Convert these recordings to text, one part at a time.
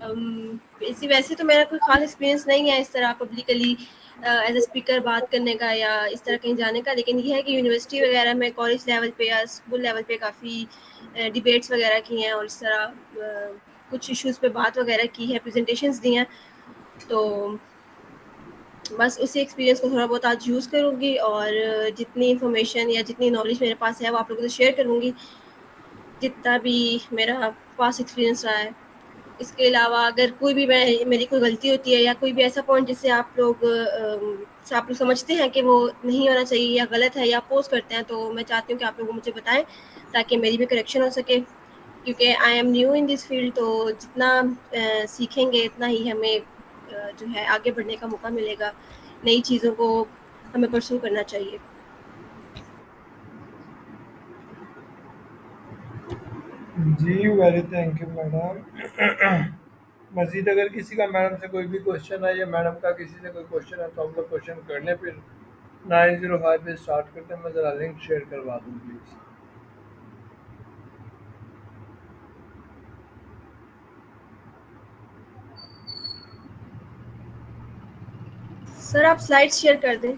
वैसे वैसे तो मेरा कोई ख़ास एक्सपीरियंस नहीं है इस तरह पब्लिकली एज़ अ स्पीकर बात करने का या इस तरह कहीं जाने का, लेकिन ये है कि यूनिवर्सिटी वगैरह में कॉलेज लेवल पे या स्कूल लेवल पे काफ़ी डिबेट्स वगैरह की हैं और इस तरह कुछ इश्यूज़ पे बात वगैरह की है, प्रेज़ेंटेशंस दी हैं। तो बस उसी एक्सपीरियंस को थोड़ा बहुत आज यूज़ करूँगी और जितनी इन्फॉर्मेशन या जितनी नॉलेज मेरे पास है वो आप लोगों से शेयर करूँगी, जितना भी मेरा पास्ट एक्सपीरियंस रहा है। इसके अलावा अगर कोई भी मैं मेरी कोई गलती होती है या कोई भी ऐसा पॉइंट जिससे आप लोग समझते हैं कि वो नहीं होना चाहिए या गलत है या अपोज़ करते हैं, तो मैं चाहती हूँ कि आप लोग मुझे बताएँ ताकि मेरी भी करेक्शन हो सके। क्योंकि I am new in this field, तो जितना सीखेंगे उतना ही हमें जो है आगे बढ़ने का मौका मिलेगा। नई चीज़ों को हमें परस्यू करना चाहिए। जी, वेरी थैंक यू मैडम। मज़ीद अगर किसी का मैडम से कोई भी क्वेश्चन है या मैडम का किसी से कोई क्वेश्चन है तो हम लोग क्वेश्चन कर लें, फिर 905 पे स्टार्ट करते हैं। मैं ज़रा लिंक शेयर करवा दूँ प्लीज़। सर आप स्लाइड्स शेयर कर दें।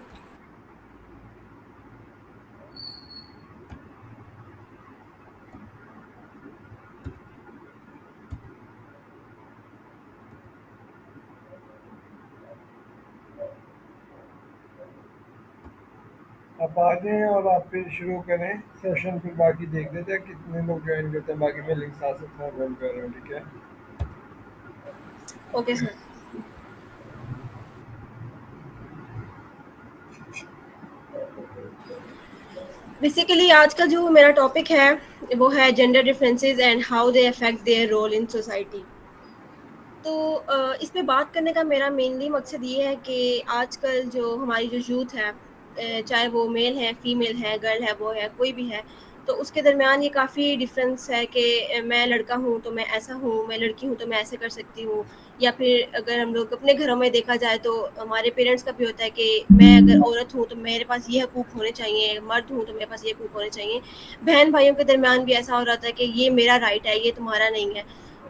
आप आ जाएँ और आप फिर शुरू करें सेशन, फिर बाकी देख लेते हैं कितने लोग ज्वाइन करते हैं। बाकी मैं लिंक साथ साथ में रन कर रहा हूँ, ठीक है? Okay sir. बेसिकली आज का जो मेरा टॉपिक है वो है gender differences and how they affect their role in society. तो इस पे बात करने का मेरा मेनली मकसद ये है कि आजकल जो हमारी जो यूथ है, चाहे वो मेल है, फीमेल है, गर्ल है, बॉय है, कोई भी है, तो उसके दरमियान ये काफ़ी डिफरेंस है कि मैं लड़का हूँ तो मैं ऐसा हूँ, मैं लड़की हूँ तो मैं ऐसे कर सकती हूँ। या फिर अगर हम लोग अपने घरों में देखा जाए तो हमारे पेरेंट्स का भी होता है कि मैं अगर औरत हूँ तो मेरे पास ये हकूक़ होने चाहिए, मर्द हूँ तो मेरे पास ये हकूक़ होने चाहिए। बहन भाइयों के दरमियान भी ऐसा हो रहा था कि ये मेरा राइट है, ये तुम्हारा नहीं है।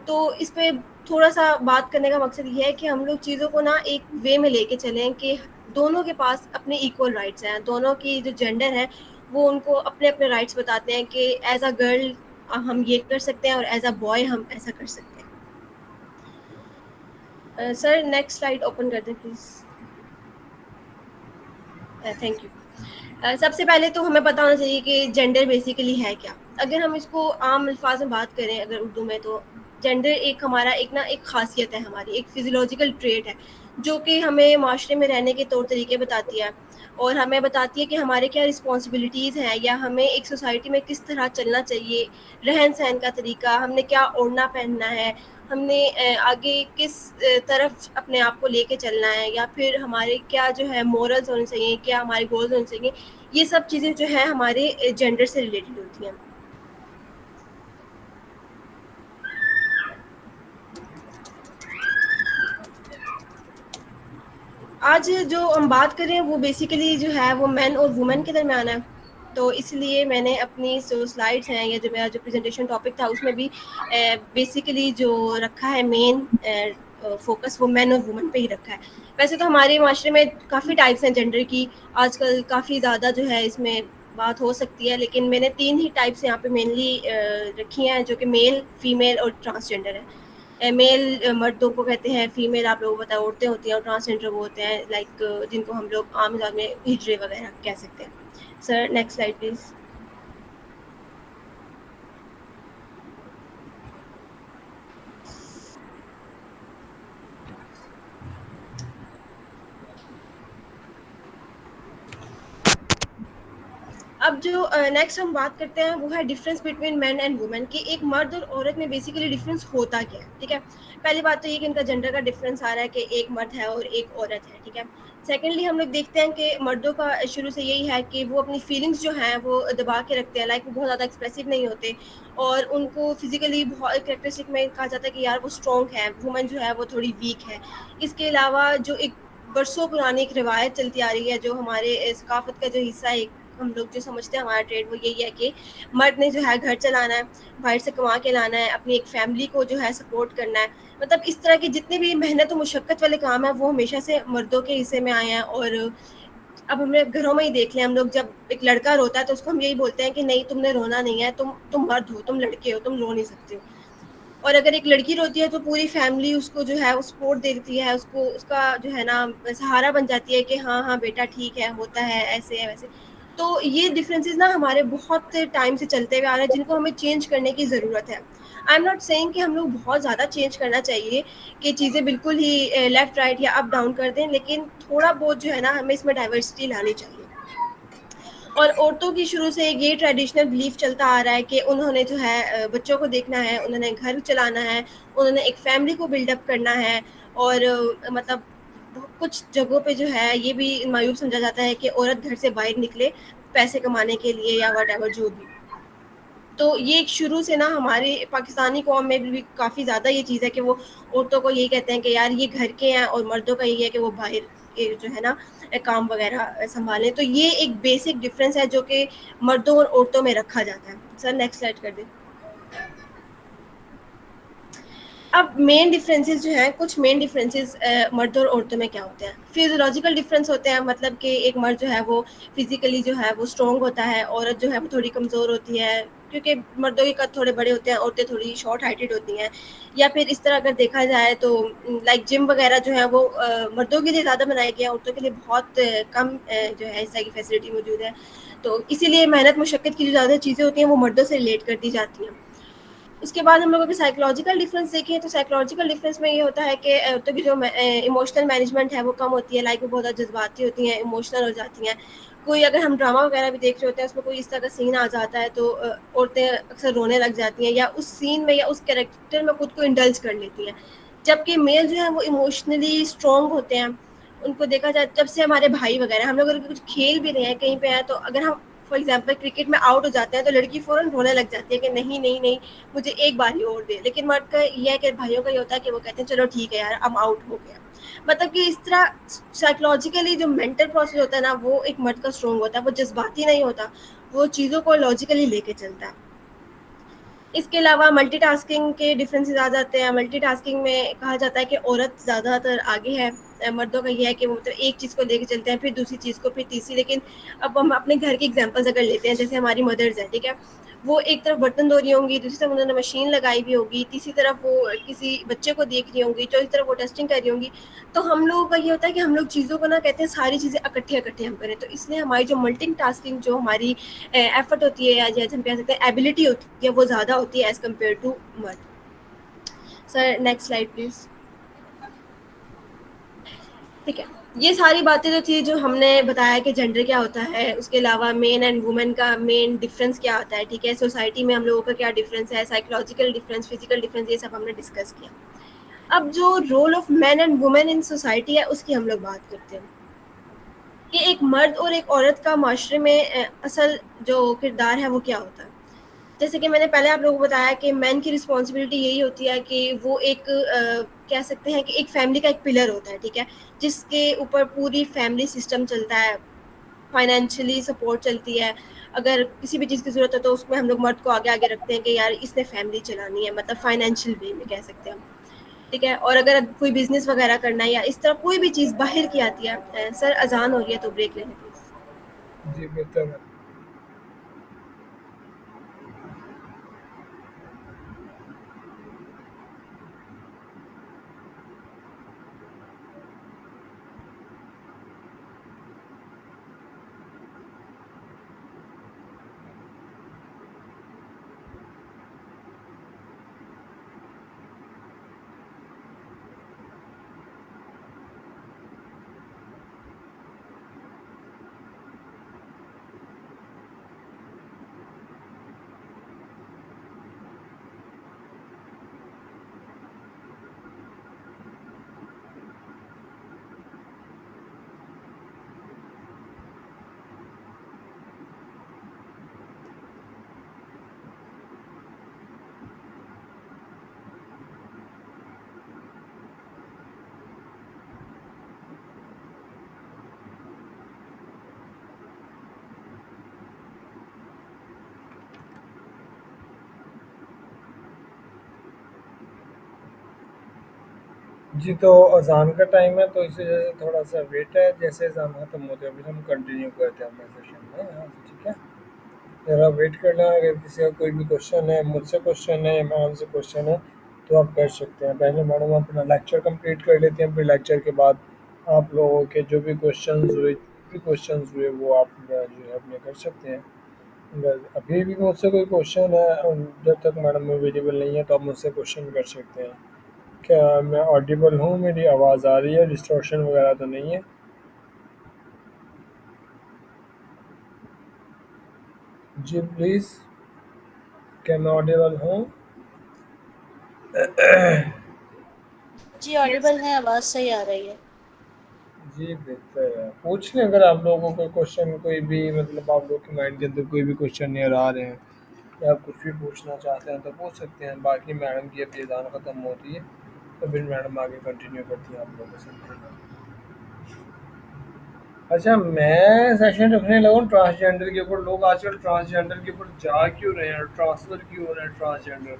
तो इस पे थोड़ा-सा बात करने का मकसद ये है कि हम लोग चीज़ों को ना एक वे में लेके चलें कि दोनों के पास अपने इक्वल राइट्स हैं। दोनों की जो जेंडर है, वो उनको अपने-अपने राइट्स बताते हैं कि एज़ अ गर्ल हम ये कर सकते हैं और एज़ अ बॉय हम ऐसा कर सकते हैं। सर नेक्स्ट स्लाइड ओपन कर दें प्लीज़। Thank you. सबसे पहले तो हमें पता होना चाहिए कि जेंडर बेसिकली है क्या? अगर हम इसको आम अल्फाज में बात करें अगर उर्दू में, तो जेंडर एक हमारा एक ख़ासियत है हमारी, एक फ़िज़ियोलॉजिकल ट्रेट है, जो कि हमें माशरे में रहने के तौर तरीके बताती है और हमें बताती है कि हमारे क्या रिस्पॉन्सिबिलिटीज़ हैं या हमें एक सोसाइटी में किस तरह चलना चाहिए, रहन-सहन का तरीका, हमने क्या ओढ़ना-पहनना है, हमने आगे किस तरफ अपने आप को लेके चलना है या फिर हमारे क्या जो है मोरल्स होने चाहिए, क्या हमारे गोल्स होने चाहिए। ये सब चीज़ें जो हैं हमारे जेंडर से रिलेटेड होती हैं। आज जो हम बात कर रहे हैं वो बेसिकली जो है वो मेन और वुमेन के दरमियान है। तो इसलिए मैंने अपनी जो स्लाइड्स हैं या जो मेरा जो प्रेज़ेंटेशन टॉपिक था उसमें भी बेसिकली जो रखा है मेन फ़ोकस वो मेन और वुमेन पे ही रखा है। वैसे तो हमारे माशरे में काफ़ी टाइप्स हैं जेंडर की, आजकल काफ़ी ज़्यादा जो है इसमें बात हो सकती है, लेकिन मैंने 3 ही टाइप्स यहाँ पे मेनली रखी हैं जो कि मेल, फीमेल और ट्रांसजेंडर है। मेल मर्दों को कहते हैं, फीमेल आप लोगों को पता है औरतें होती हैं और ट्रांसजेंडर वो होते हैं लाइक जिनको हम लोग आम ज़बान में हिजड़े वगैरह कह सकते हैं। Sir next slide please. अब जो नेक्स्ट हम बात करते हैं वो है difference between main and women कि एक मर्द और औरत में बेसिकली डिफरेंस होता क्या है, ठीक है? पहली बात तो ये कि इनका जेंडर का डिफरेंस आ रहा है कि एक मर्द है और एक औरत है, ठीक है? सेकेंडली हम लोग देखते हैं कि मर्दों का शुरू से यही है कि वो अपनी फीलिंग्स जो हैं वो दबा के रखते हैं, लाइक वो बहुत ज़्यादा एक्सप्रेसिव नहीं होते और उनको फिजिकली बहुत कैरेक्टरिस्टिक में कहा जाता है कि यार वो स्ट्रॉन्ग है, वुमेन जो है वो थोड़ी वीक है। इसके अलावा जो एक बरसों पुरानी एक रिवायत चलती आ रही है जो हमारे सकाफत का जो हिस्सा है, हम लोग जो समझते हैं हमारा ट्रेड वो यही है कि मर्द ने जो है घर चलाना है, बाहर से कमा के लाना है, अपनी एक फैमिली को जो है सपोर्ट करना है। मतलब इस तरह के जितने भी मेहनत और मुशक्क़त वाले काम हैं वो हमेशा से मर्दों के हिस्से में आए हैं। और अब हमने घरों में ही देख लिया, हम लोग जब एक लड़का रोता है तो उसको हम यही बोलते हैं कि नहीं तुमने रोना नहीं है, तुम मर्द हो, तुम लड़के हो, तुम रो नहीं सकते हो। और अगर एक लड़की रोती है तो पूरी फैमिली उसको जो है वो सपोर्ट देती है, उसको उसका जो है ना सहारा बन जाती है कि हाँ हाँ बेटा ठीक है, होता है, ऐसे है वैसे। तो ये डिफरेंसेस ना हमारे बहुत टाइम से चलते हुए आ रहे हैं, जिनको हमें चेंज करने की ज़रूरत है। आई एम नॉट सेइंग कि हम लोग बहुत ज़्यादा चेंज करना चाहिए, कि चीज़ें बिल्कुल ही लेफ्ट राइट या अप डाउन कर दें, लेकिन थोड़ा बहुत जो है ना हमें इसमें डाइवर्सिटी लानी चाहिए। और औरतों की शुरू से एक ये ट्रेडिशनल बिलीफ चलता आ रहा है कि उन्होंने जो है बच्चों को देखना है, उन्होंने घर चलाना है, उन्होंने एक फैमिली को बिल्डअप करना है। और मतलब कुछ जगहों पे जो है ये भी मायूब समझा जाता है कि औरत घर से बाहर निकले पैसे कमाने के लिए या वट एवर जो भी। तो ये एक शुरू से ना हमारे पाकिस्तानी कौम में भी काफ़ी ज़्यादा ये चीज़ है कि वो औरतों को यही कहते हैं कि यार ये घर के हैं, और मर्दों का यही है कि वो बाहर के जो है ना काम वगैरह सँभालें। तो ये एक बेसिक डिफ़रेंस है जो कि मर्दों और औरतों में रखा जाता है। सर नेक्स्ट स्लाइड कर दें। अब मेन डिफरेंसेस जो हैं, कुछ मेन डिफरेंसेस मर्द और औरतों में क्या होते हैं? फिजियोलॉजिकल डिफरेंस होते हैं, मतलब कि एक मर्द जो है वो फिजिकली जो है वो स्ट्रॉन्ग होता है, औरत जो है वो थोड़ी कमज़ोर होती है, क्योंकि मर्दों के कद थोड़े बड़े होते हैं, औरतें थोड़ी शॉर्ट हाइटेड होती हैं। या फिर इस तरह अगर देखा जाए तो लाइक जिम वगैरह जो है वो मर्दों के लिए ज़्यादा बनाया गया है, औरतों के लिए बहुत कम जो है इस तरह की फैसिलिटी मौजूद है। तो इसीलिए मेहनत मुशक्क़त की जो ज़्यादा चीज़ें होती हैं वो मर्दों से रिलेट कर दी जाती हैं। उसके बाद हम लोग अगर साइकोलॉजिकल डिफरेंस देखें तो साइकोलॉजिकल डिफरेंस में ये होता है कि औरतों की जो इमोशनल मैनेजमेंट है वो कम होती है, लाइक वो बहुत ज़्यादा जज्बाती होती हैं, इमोशनल हो जाती हैं। कोई अगर हम ड्रामा वगैरह भी देख रहे होते हैं उसमें कोई इस तरह का सीन आ जाता है तो औरतें अक्सर रोने लग जाती हैं, या उस सीन में या उस कैरेक्टर में खुद को इंडल्ज कर लेती हैं। जबकि मेल जो है वो इमोशनली स्ट्रॉन्ग होते हैं। उनको देखा जाए जब से हमारे भाई वगैरह हम लोग अगर कुछ खेल भी रहे हैं कहीं पे हैं, तो अगर हम फॉर एग्जाम्पल क्रिकेट में आउट हो जाते हैं तो लड़की फ़ौरन रोने लग जाती है कि नहीं नहीं नहीं, मुझे एक बार ही और दे। लेकिन मर्द का ये है कि भाइयों का ये होता है कि वो कहते हैं चलो ठीक है यार अब आउट हो गया। मतलब कि इस तरह साइकोलॉजिकली जो मेंटल प्रोसेस होता है ना वो एक मर्द का स्ट्रॉन्ग होता है, वो जज्बाती नहीं होता, वो चीज़ों को लॉजिकली लेके चलता है। इसके अलावा मल्टीटास्किंग के डिफरेंसेस आ जाते हैं। मल्टीटास्किंग में कहा जाता है कि औरत ज़्यादातर आगे है, मर्दों का ये है कि वो मतलब एक चीज़ को लेके चलते हैं, फिर दूसरी चीज़ को, फिर तीसरी। लेकिन अब हम अपने घर के एग्जांपल्स अगर लेते हैं, जैसे हमारी मदर्स हैं, ठीक है? वो एक तरफ बर्तन धो रही होंगी, दूसरी तरफ उन्होंने मशीन लगाई हुई होगी, तीसरी तरफ वो किसी बच्चे को देख रही होंगी, चौथी तरफ वो टेस्टिंग कर रही होंगी। तो हम लोगों का ये होता है कि हम लोग चीज़ों को ना कहते हैं सारी चीज़ें इकट्ठे-इकट्ठे हम करें। तो इसलिए हमारी जो मल्टीटास्किंग जो हमारी एफर्ट होती है, या जैसे हम कह सकते हैं एबिलिटी होती है, वो ज़्यादा होती है एज़ कम्पेयर टू मर्द। Sir next slide please. ठीक है। ये सारी बातें जो थी, जो हमने बताया कि जेंडर क्या होता है, उसके अलावा मेन एंड वुमेन का मेन डिफरेंस क्या होता है, ठीक है? सोसाइटी में हम लोगों का क्या डिफरेंस है, साइकोलॉजिकल डिफरेंस, फिजिकल डिफरेंस, ये सब हमने डिस्कस किया। अब जो role of man and women in society है उसकी हम लोग बात करते हैं कि एक मर्द और एक औरत का माशरे में असल जो किरदार है वो क्या होता है। जैसे कि मैंने पहले आप लोगों को बताया कि मैन की रिस्पॉन्सिबिलिटी यही होती है कि वो एक कह सकते हैं कि एक फैमिली का एक पिलर होता है, ठीक है? जिसके ऊपर पूरी फैमिली सिस्टम चलता है, फाइनेंशियली सपोर्ट चलती है। अगर किसी भी चीज़ की ज़रूरत है तो उसमें हम लोग मर्द को आगे आगे रखते हैं कि यार इसने फैमिली चलानी है, मतलब फाइनेंशियल वे में कह सकते हैं हम, ठीक है? और अगर कोई बिजनेस वगैरह करना है या इस तरह कोई भी चीज़ बाहर की आती है। सर अजान हो रही है तो ब्रेक ले लें प्लीज़। जी बेहतर है। जी, तो अज़ान का टाइम है, तो इस वजह से थोड़ा-सा वेट है। जैसे अज़ान खत्म होते है, अभी हम कंटिन्यू करते हैं अपना सेशन में यहाँ से, ठीक है? ज़रा वेट करना, अगर किसी का कोई भी क्वेश्चन है, मुझसे क्वेश्चन है या मैडम से क्वेश्चन है, तो आप कर सकते हैं। पहले मैडम अपना लेक्चर कंप्लीट कर लेते हैं, फिर लेक्चर के बाद आप लोगों के जो भी क्वेश्चंस हुए, वो आप जो है अपने कर सकते हैं। अगर अभी भी मुझसे कोई क्वेश्चन है जब तक मैडम अवेलेबल नहीं है, तो आप मुझसे क्वेश्चन कर सकते हैं। क्या मैं ऑडिबल हूँ? मेरी आवाज़ आ रही है? डिस्टॉर्शन वगैरह तो नहीं है? जी प्लीज़, क्या मैं ऑडिबल हूँ? जी, यस। ऑडिबल है, आवाज़ सही आ रही है। जी, बेहतर है। पूछ लें अगर आप लोगों को कोई क्वेश्चन, कोई भी मतलब आप लोग के माइंड के अंदर कोई भी क्वेश्चन नियर आ रहे हैं या आप कुछ भी पूछना चाहते हैं, तो पूछ सकते हैं। बाकी मैडम की अभी अज़ान ख़त्म होती है, तो फिर मैडम आगे कंटिन्यू करती हैं आप लोगों से। अच्छा, मैं सेशन रखने लगा हूँ ट्रांसजेंडर के ऊपर। लोग आजकल ट्रांसजेंडर के ऊपर जा क्यों रहे हैं, ट्रांसफ़र क्यों हो रहे हैं ट्रांसजेंडर?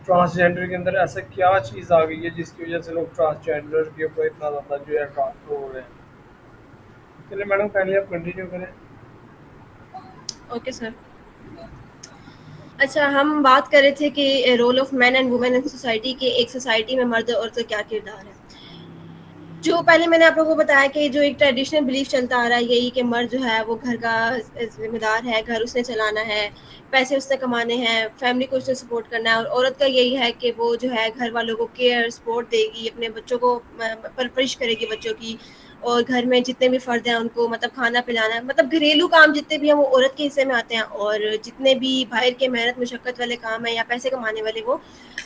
ट्रांसजेंडर के अंदर ऐसा क्या चीज़ आ गई है जिसकी वजह से लोग ट्रांसजेंडर के ऊपर इतना ज़्यादा जो है ट्रांसफ़र हो रहे हैं? चलिए मैडम, काइंडली आप कंटिन्यू करें। Okay sir. अच्छा, हम बात कर रहे थे कि role of man and women in society, के एक सोसाइटी में मर्द और औरत का क्या किरदार है। जो पहले मैंने आप लोगों को बताया कि जो एक ट्रेडिशनल बिलीफ चलता आ रहा है यही कि मर्द जो है वो घर का जिम्मेदार है, घर उसने चलाना है, पैसे उसने कमाने हैं, फैमिली को उसने सपोर्ट करना है, और औरत का यही है कि वो जो है घर वालों को केयर सपोर्ट देगी, अपने बच्चों को परवरिश करेगी बच्चों की, और घर में जितने भी फ़र्द हैं उनको मतलब खाना पिलाना, मतलब घरेलू काम जितने भी हैं वो औरत के हिस्से में आते हैं, और जितने भी बाहर के मेहनत मशक्क़त वाले काम हैं या पैसे कमाने वाले वो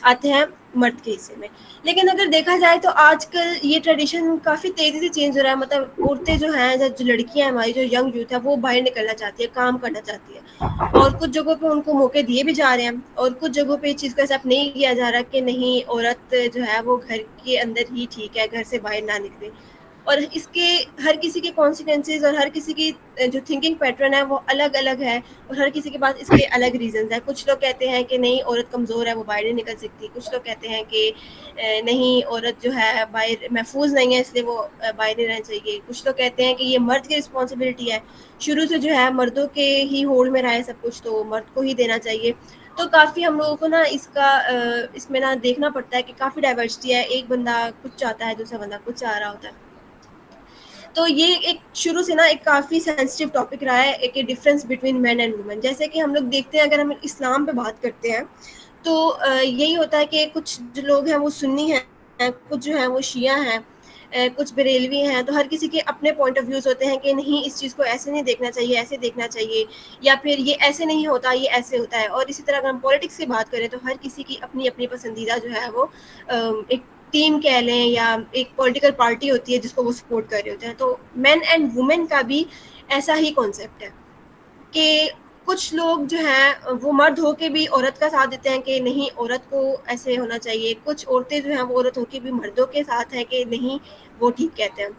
आते हैं मर्द के हिस्से में। लेकिन अगर देखा जाए तो आजकल ये ट्रेडिशन काफ़ी तेज़ी से चेंज हो रहा है, मतलब औरतें जो हैं, जो लड़कियां हैं हमारी, जो यंग यूथ है, वो बाहर निकलना चाहती है, काम करना चाहती है, और कुछ जगहों पे उनको मौके दिए भी जा रहे हैं, और कुछ जगहों पे इस चीज़ को एक्सेप्ट नहीं किया जा रहा कि नहीं, औरत जो है वो घर के अंदर ही ठीक है, घर से बाहर ना निकले। और इसके हर किसी के कॉन्सिक्वेंसेस और हर किसी की जो थिंकिंग पैटर्न है वो अलग अलग है, और हर किसी के पास इसके अलग रीजंस हैं। कुछ लोग कहते हैं कि नहीं, औरत कमज़ोर है, वो बाहर नहीं निकल सकती। कुछ लोग कहते हैं कि नहीं, औरत जो है बाहर महफूज नहीं है, इसलिए वो बाहर नहीं रहना चाहिए। कुछ लोग कहते हैं कि ये मर्द की रिस्पॉन्सिबिलिटी है, शुरू से जो है मर्दों के ही होल्ड में रहा है सब कुछ, तो मर्द को ही देना चाहिए। तो काफ़ी हम लोगों को ना इसका इसमें ना देखना पड़ता है कि काफ़ी डाइवर्सिटी है, एक बंदा कुछ चाहता है, दूसरा बंदा कुछ चाह रहा होता है। तो ये एक शुरू से ना एक काफ़ी सेंसिटिव टॉपिक रहा है, एक difference between man and women. जैसे कि हम लोग देखते हैं, अगर हम इस्लाम पे बात करते हैं, तो यही होता है कि कुछ जो लोग हैं वो सुन्नी हैं, कुछ जो हैं वो शिया हैं, कुछ बरेलवी हैं, तो हर किसी के अपने पॉइंट ऑफ व्यूज़ होते हैं कि नहीं, इस चीज़ को ऐसे नहीं देखना चाहिए, ऐसे देखना चाहिए, या फिर ये ऐसे नहीं होता, ये ऐसे होता है। और इसी तरह अगर हम पॉलिटिक्स की बात करें, तो हर किसी की अपनी अपनी पसंदीदा जो है वो एक टीम कह लें या एक पॉलिटिकल पार्टी होती है जिसको वो सपोर्ट कर रहे होते हैं। तो मेन एंड वुमेन का भी ऐसा ही कॉन्सेप्ट है कि कुछ लोग जो हैं वो मर्द होके भी औरत का साथ देते हैं कि नहीं, औरत को ऐसे होना चाहिए। कुछ औरतें जो हैं वो औरत होके भी मर्दों के साथ हैं कि नहीं, वो ठीक कहते हैं।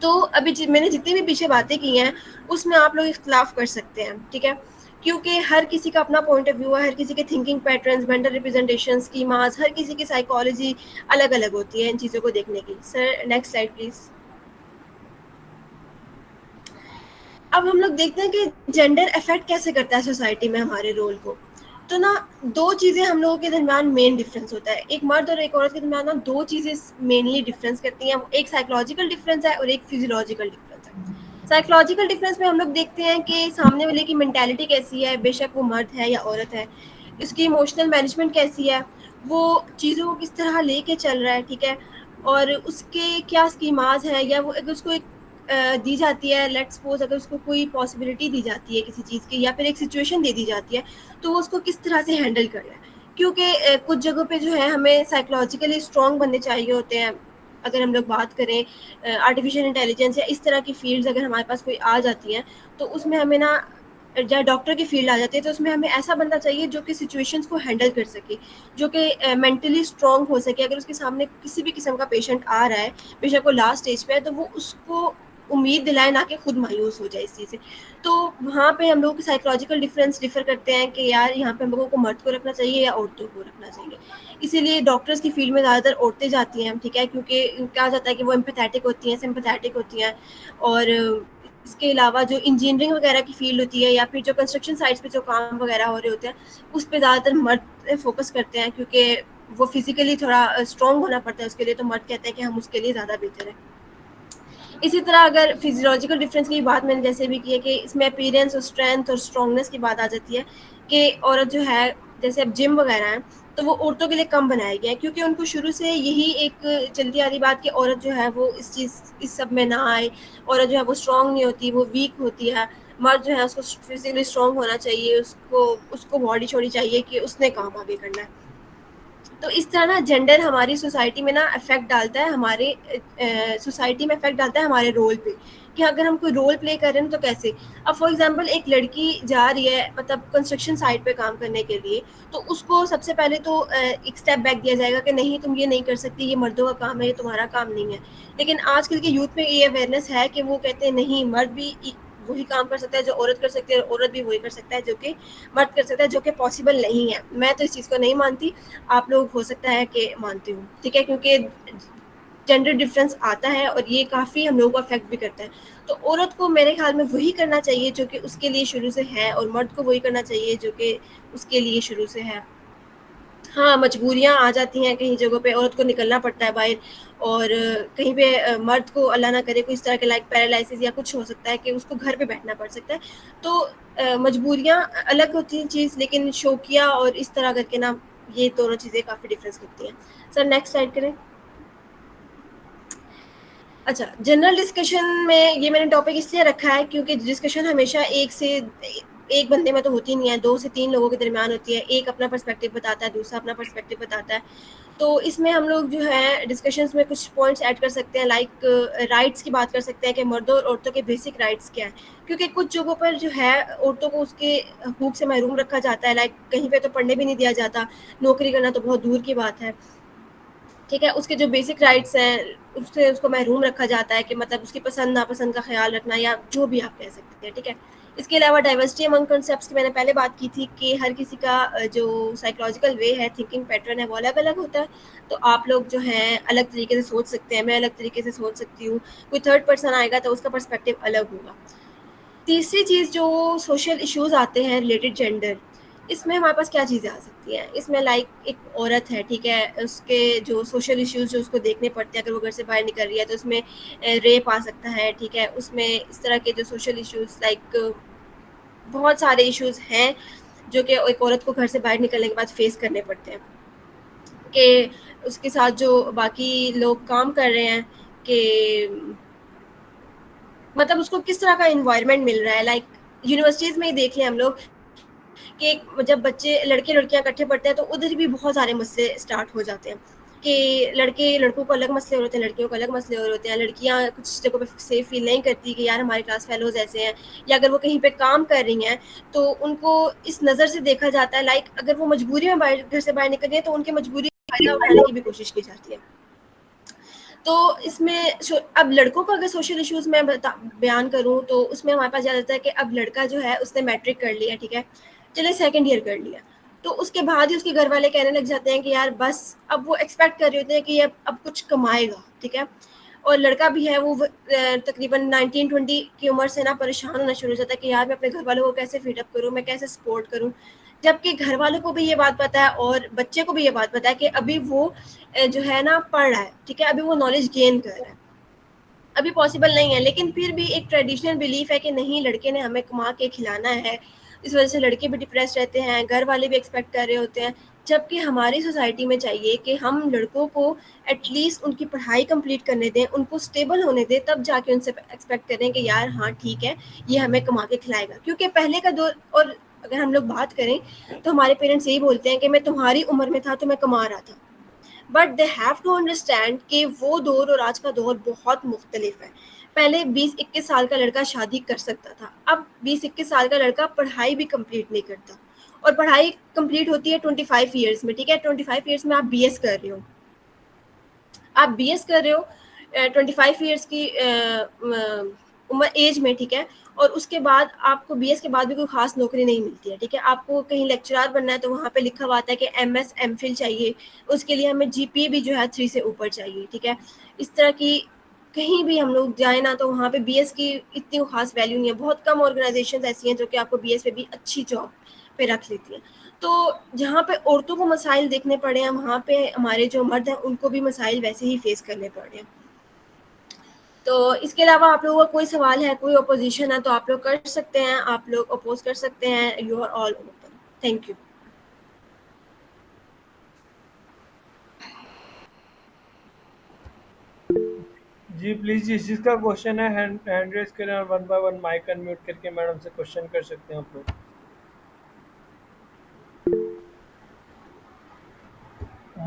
तो अभी मैंने जितनी भी पीछे बातें की हैं उसमें आप लोग इख्तलाफ कर सकते हैं, ठीक है? क्योंकि हर किसी का अपना पॉइंट ऑफ व्यू है, हर किसी के thinking patterns, gender representation schemas, हर किसी की साइकोलॉजी अलग अलग होती है इन चीज़ों को देखने की। Sir next slide please. अब हम लोग देखते हैं कि जेंडर अफेक्ट कैसे करता है सोसाइटी में हमारे रोल को। तो ना, दो चीज़ें हम लोगों के दरमियान मेन डिफरेंस होता है। एक मर्द और एक औरत के दरमियान ना दो चीज़ें मेनली डिफरेंस करती हैं। एक साइकोलॉजिकल डिफरेंस है और एक फिजियोलॉजिकल डिफरेंस है। साइकोलॉजिकल डिफरेंस में हम लोग देखते हैं कि सामने वाले की मेंटालिटी कैसी है, बेशक वो मर्द है या औरत है, इसकी इमोशनल मैनेजमेंट कैसी है, वो चीज़ों को किस तरह लेके चल रहा है, ठीक है, और उसके क्या स्कीमाज हैं, या वो अगर उसको एक दी जाती है, लेट्स सपोज अगर उसको कोई पॉसिबिलिटी दी जाती है किसी चीज़ की, या फिर एक सिचुएशन दे दी जाती है, तो वो उसको किस तरह से हैंडल कर रहा है। क्योंकि कुछ जगहों पे जो है हमें साइकोलॉजिकली स्ट्रॉन्ग बनने चाहिए होते हैं। अगर हम लोग बात करें आर्टिफिशियल इंटेलिजेंस या इस तरह की फील्ड्स अगर हमारे पास कोई आ जाती हैं, तो उसमें हमें ना, या डॉक्टर की फील्ड आ जाती है, तो उसमें हमें ऐसा बंदा चाहिए जो कि सिचुएशंस को हैंडल कर सके, जो कि मेंटली स्ट्रांग हो सके। अगर उसके सामने किसी भी किस्म का पेशेंट आ रहा है, बेशक वो लास्ट स्टेज पे है, तो वो उसको उम्मीद दिलाए, ना कि खुद मायूस हो जाए इस चीज़ से। तो वहाँ पे हम लोगों के साइकोलॉजिकल डिफरेंस डिफर करते हैं कि यार यहाँ पे हम लोगों को मर्द को रखना चाहिए या औरतों को रखना चाहिए। इसीलिए डॉक्टर्स की फील्ड में ज़्यादातर औरतें जाती हैं, ठीक है, क्योंकि कहा जाता है कि वो एम्पैथेटिक होती हैं, सिम्पैथेटिक होती हैं। और इसके अलावा जो इंजीनियरिंग वगैरह की फील्ड होती है या फिर जो कंस्ट्रक्शन साइट्स पे जो काम वगैरह हो रहे होते हैं, उस पे ज़्यादातर मर्द फोकस करते हैं, क्योंकि वो फिजिकली थोड़ा स्ट्रॉन्ग होना पड़ता है उसके लिए, तो मर्द कहते हैं कि हम उसके लिए ज़्यादा बेहतर है। इसी तरह अगर फिजियोलॉजिकल डिफरेंस की बात मैंने जैसे भी की है कि इसमें अपीयरेंस और स्ट्रेंथ और स्ट्रॉन्गनेस की बात आ जाती है कि औरत जो है, जैसे अब जिम वगैरह है, तो वो औरतों के लिए कम बनाए गए हैं, क्योंकि उनको शुरू से यही एक चलती आ रही बात कि औरत जो है वो इस सब में ना आए, औरत जो है वो स्ट्रॉन्ग नहीं होती, वो वीक होती है। मर्द जो है उसको फिजिकली स्ट्रॉन्ग होना चाहिए, उसको उसको बॉडी छोड़ी चाहिए कि उसने काम आगे करना है। तो इस तरह ना जेंडर हमारी सोसाइटी में ना इफेक्ट डालता है, हमारे सोसाइटी में इफेक्ट डालता है हमारे रोल पे, कि अगर हम कोई रोल प्ले कर रहे हैं तो कैसे। अब फॉर एग्जांपल एक लड़की जा रही है मतलब कंस्ट्रक्शन साइट पे काम करने के लिए, तो उसको सबसे पहले तो एक स्टेप बैक दिया जाएगा कि नहीं तुम ये नहीं कर सकती, ये मर्दों का काम है, ये तुम्हारा काम नहीं है। लेकिन आजकल के यूथ में ये अवेयरनेस है कि वो कहते हैं नहीं, मर्द भी वही काम कर सकता है जो औरत कर सकती है, और औरत भी वही कर सकता है जो कि मर्द कर सकता है, जो कि पॉसिबल नहीं है। मैं तो इस चीज़ को नहीं मानती, आप लोग हो सकता है कि मानते हो, ठीक है, क्योंकि जेंडर डिफरेंस आता है और ये काफ़ी हम लोगों को अफेक्ट भी करता है। तो औरत को मेरे ख्याल में वही करना चाहिए जो कि उसके लिए शुरू से है, और मर्द को वही करना चाहिए जो कि उसके लिए शुरू से है। हाँ, मजबूरियाँ आ जाती हैं, कहीं जगहों पे औरत को निकलना पड़ता है बाहर, और कहीं पे मर्द को अल्लाह ना करे कोई इस तरह के लाइक पैरालिसिस या कुछ हो सकता है कि उसको घर पे बैठना पड़ सकता है। तो मजबूरियाँ अलग होती हैं चीज़, लेकिन शौकिया और इस तरह करके ना ये दोनों चीज़ें काफ़ी डिफरेंस करती हैं। सर नेक्स्ट स्लाइड करें। अच्छा, जनरल डिस्कशन में ये मैंने टॉपिक इसलिए रखा है क्योंकि डिस्कशन हमेशा एक बंदे में तो होती नहीं है, 2 से 3 लोगों के दरमियान होती है। एक अपना पर्सपेक्टिव बताता है, दूसरा अपना पर्सपेक्टिव बताता है। तो इसमें हम लोग जो है डिस्कशंस में कुछ पॉइंट्स ऐड कर सकते हैं, लाइक राइट्स की बात कर सकते हैं कि मर्दों और औरतों के बेसिक राइट्स क्या हैं। क्योंकि कुछ जगहों पर जो है औरतों को उसके हकूक से महरूम रखा जाता है, लाइक कहीं पे तो पढ़ने भी नहीं दिया जाता, नौकरी करना तो बहुत दूर की बात है, ठीक है। उसके जो बेसिक राइट्स हैं उससे उसको महरूम रखा जाता है, कि मतलब उसकी पसंद नापसंद का ख्याल रखना, या जो भी आप कह सकते हैं, ठीक है। इसके अलावा डाइवर्सिटी अमंग कॉन्सेप्ट्स की मैंने पहले बात की थी कि हर किसी का जो साइकोलॉजिकल वे है, थिंकिंग पैटर्न है, वो अलग अलग होता है। तो आप लोग जो हैं अलग तरीके से सोच सकते हैं, मैं अलग तरीके से सोच सकती हूँ, कोई थर्ड पर्सन आएगा तो उसका पर्सपेक्टिव अलग होगा। तीसरी चीज़ जो सोशल इश्यूज आते हैं रिलेटेड जेंडर, इसमें हमारे पास क्या चीज़ें आ सकती हैं। इसमें लाइक एक औरत है, ठीक है, उसके जो सोशल इश्यूज जो उसको देखने पड़ते हैं, अगर वो घर से बाहर निकल रही है तो उसमें रेप आ सकता है, ठीक है। उसमें इस तरह के जो सोशल इश्यूज लाइक बहुत सारे इश्यूज हैं जो कि एक औरत को घर से बाहर निकलने के बाद फेस करने पड़ते हैं, कि उसके साथ जो बाकी लोग काम कर रहे हैं, कि मतलब उसको किस तरह का इन्वायरमेंट मिल रहा है। लाइक यूनिवर्सिटीज़ में ही देख लें हम लोग कि जब बच्चे लड़के लड़कियां इकट्ठे पढ़ते हैं तो उधर भी बहुत सारे मसले स्टार्ट हो जाते हैं, कि लड़के लड़कों को अलग मसले हो रहे होते हैं, लड़कियों को अलग मसले हो रहे होते हैं। लड़कियां कुछ जगहों पे सेफ फील नहीं करती कि यार हमारे क्लास फेलोज ऐसे हैं, या अगर वो कहीं पे काम कर रही हैं तो उनको इस नज़र से देखा जाता है, लाइक अगर वो मजबूरी में घर से बाहर निकल रही है तो उनकी मजबूरी का फायदा उठाने की भी कोशिश की जाती है। तो इसमें अब लड़कों का अगर सोशल इश्यूज मैं बयान करूं तो उसमें हमारे पास ज़्यादा है कि अब लड़का जो है उसने मैट्रिक कर लिया, ठीक है, चले सेकंड ईयर कर लिया, तो उसके बाद ही उसके घर वाले कहने लग जाते हैं कि यार बस, अब वो एक्सपेक्ट कर रहे होते हैं कि अब कुछ कमाएगा, ठीक है। और लड़का भी है वो तकरीबन 19-20 की उम्र से ना परेशान होना शुरू हो जाता है कि यार मैं अपने घर वालों को कैसे फीडअप करूँ, मैं कैसे सपोर्ट करूँ। जबकि घर वालों को भी ये बात पता है और बच्चे को भी ये बात पता है कि अभी वो जो है ना पढ़ रहा है, ठीक है, अभी वो नॉलेज गेन कर रहा है, अभी पॉसिबल नहीं है। लेकिन फिर भी एक ट्रेडिशनल बिलीफ है कि नहीं, लड़के ने हमें कमा के खिलाना है, इस वजह से लड़के भी डिप्रेस रहते हैं, घर वाले भी एक्सपेक्ट कर रहे होते हैं। जबकि हमारी सोसाइटी में चाहिए कि हम लड़कों को एटलीस्ट उनकी पढ़ाई कंप्लीट करने दें, उनको स्टेबल होने दें, तब जाके उनसे एक्सपेक्ट करें कि यार हाँ ठीक है, ये हमें कमा के खिलाएगा। क्योंकि पहले का दौर, और अगर हम लोग बात करें तो हमारे पेरेंट्स यही बोलते हैं कि मैं तुम्हारी उम्र में था तो मैं कमा रहा था, but they have to understand कि वो दौर और आज का दौर बहुत मुख्तलिफ है। पहले 20-21 साल का लड़का शादी कर सकता था, अब 20-21 साल का लड़का पढ़ाई भी कंप्लीट नहीं करता, और पढ़ाई कंप्लीट होती है 25 ईयर्स में, ठीक है। 25 ईयर्स में आप बीएस कर रहे हो, आप बीएस कर रहे हो, 25 ईयर्स की उम्र एज में, ठीक है, और उसके बाद आपको बीएस के बाद भी कोई खास नौकरी नहीं मिलती है, ठीक है। आपको कहीं लेक्चरर बनना है तो वहाँ पे लिखा हुआ आता है कि एमएस एमफिल चाहिए, उसके लिए हमें जीपीए भी जो है 3 से ऊपर चाहिए, ठीक है। इस तरह की कहीं भी हम लोग जाए ना तो वहाँ पे बीएस की इतनी खास वैल्यू नहीं है। बहुत कम ऑर्गेनाइजेशन ऐसी हैं जो कि आपको बीएस पे भी अच्छी जॉब पे रख लेती हैं। तो जहाँ पे औरतों को मसाइल देखने पड़े हैं, वहाँ पे हमारे जो मर्द हैं उनको भी मसाइल वैसे ही फेस करने पड़े हैं। तो इसके अलावा आप लोगों का कोई सवाल है, कोई अपोजिशन है तो आप लोग कर सकते हैं, आप लोग अपोज कर सकते हैं। You are all open. Thank you. जी प्लीज़, जिस जिसका क्वेश्चन है हैंड हैंड रेज करें और one by one mic unmute करके मैडम से क्वेश्चन कर सकते हैं आप लोग।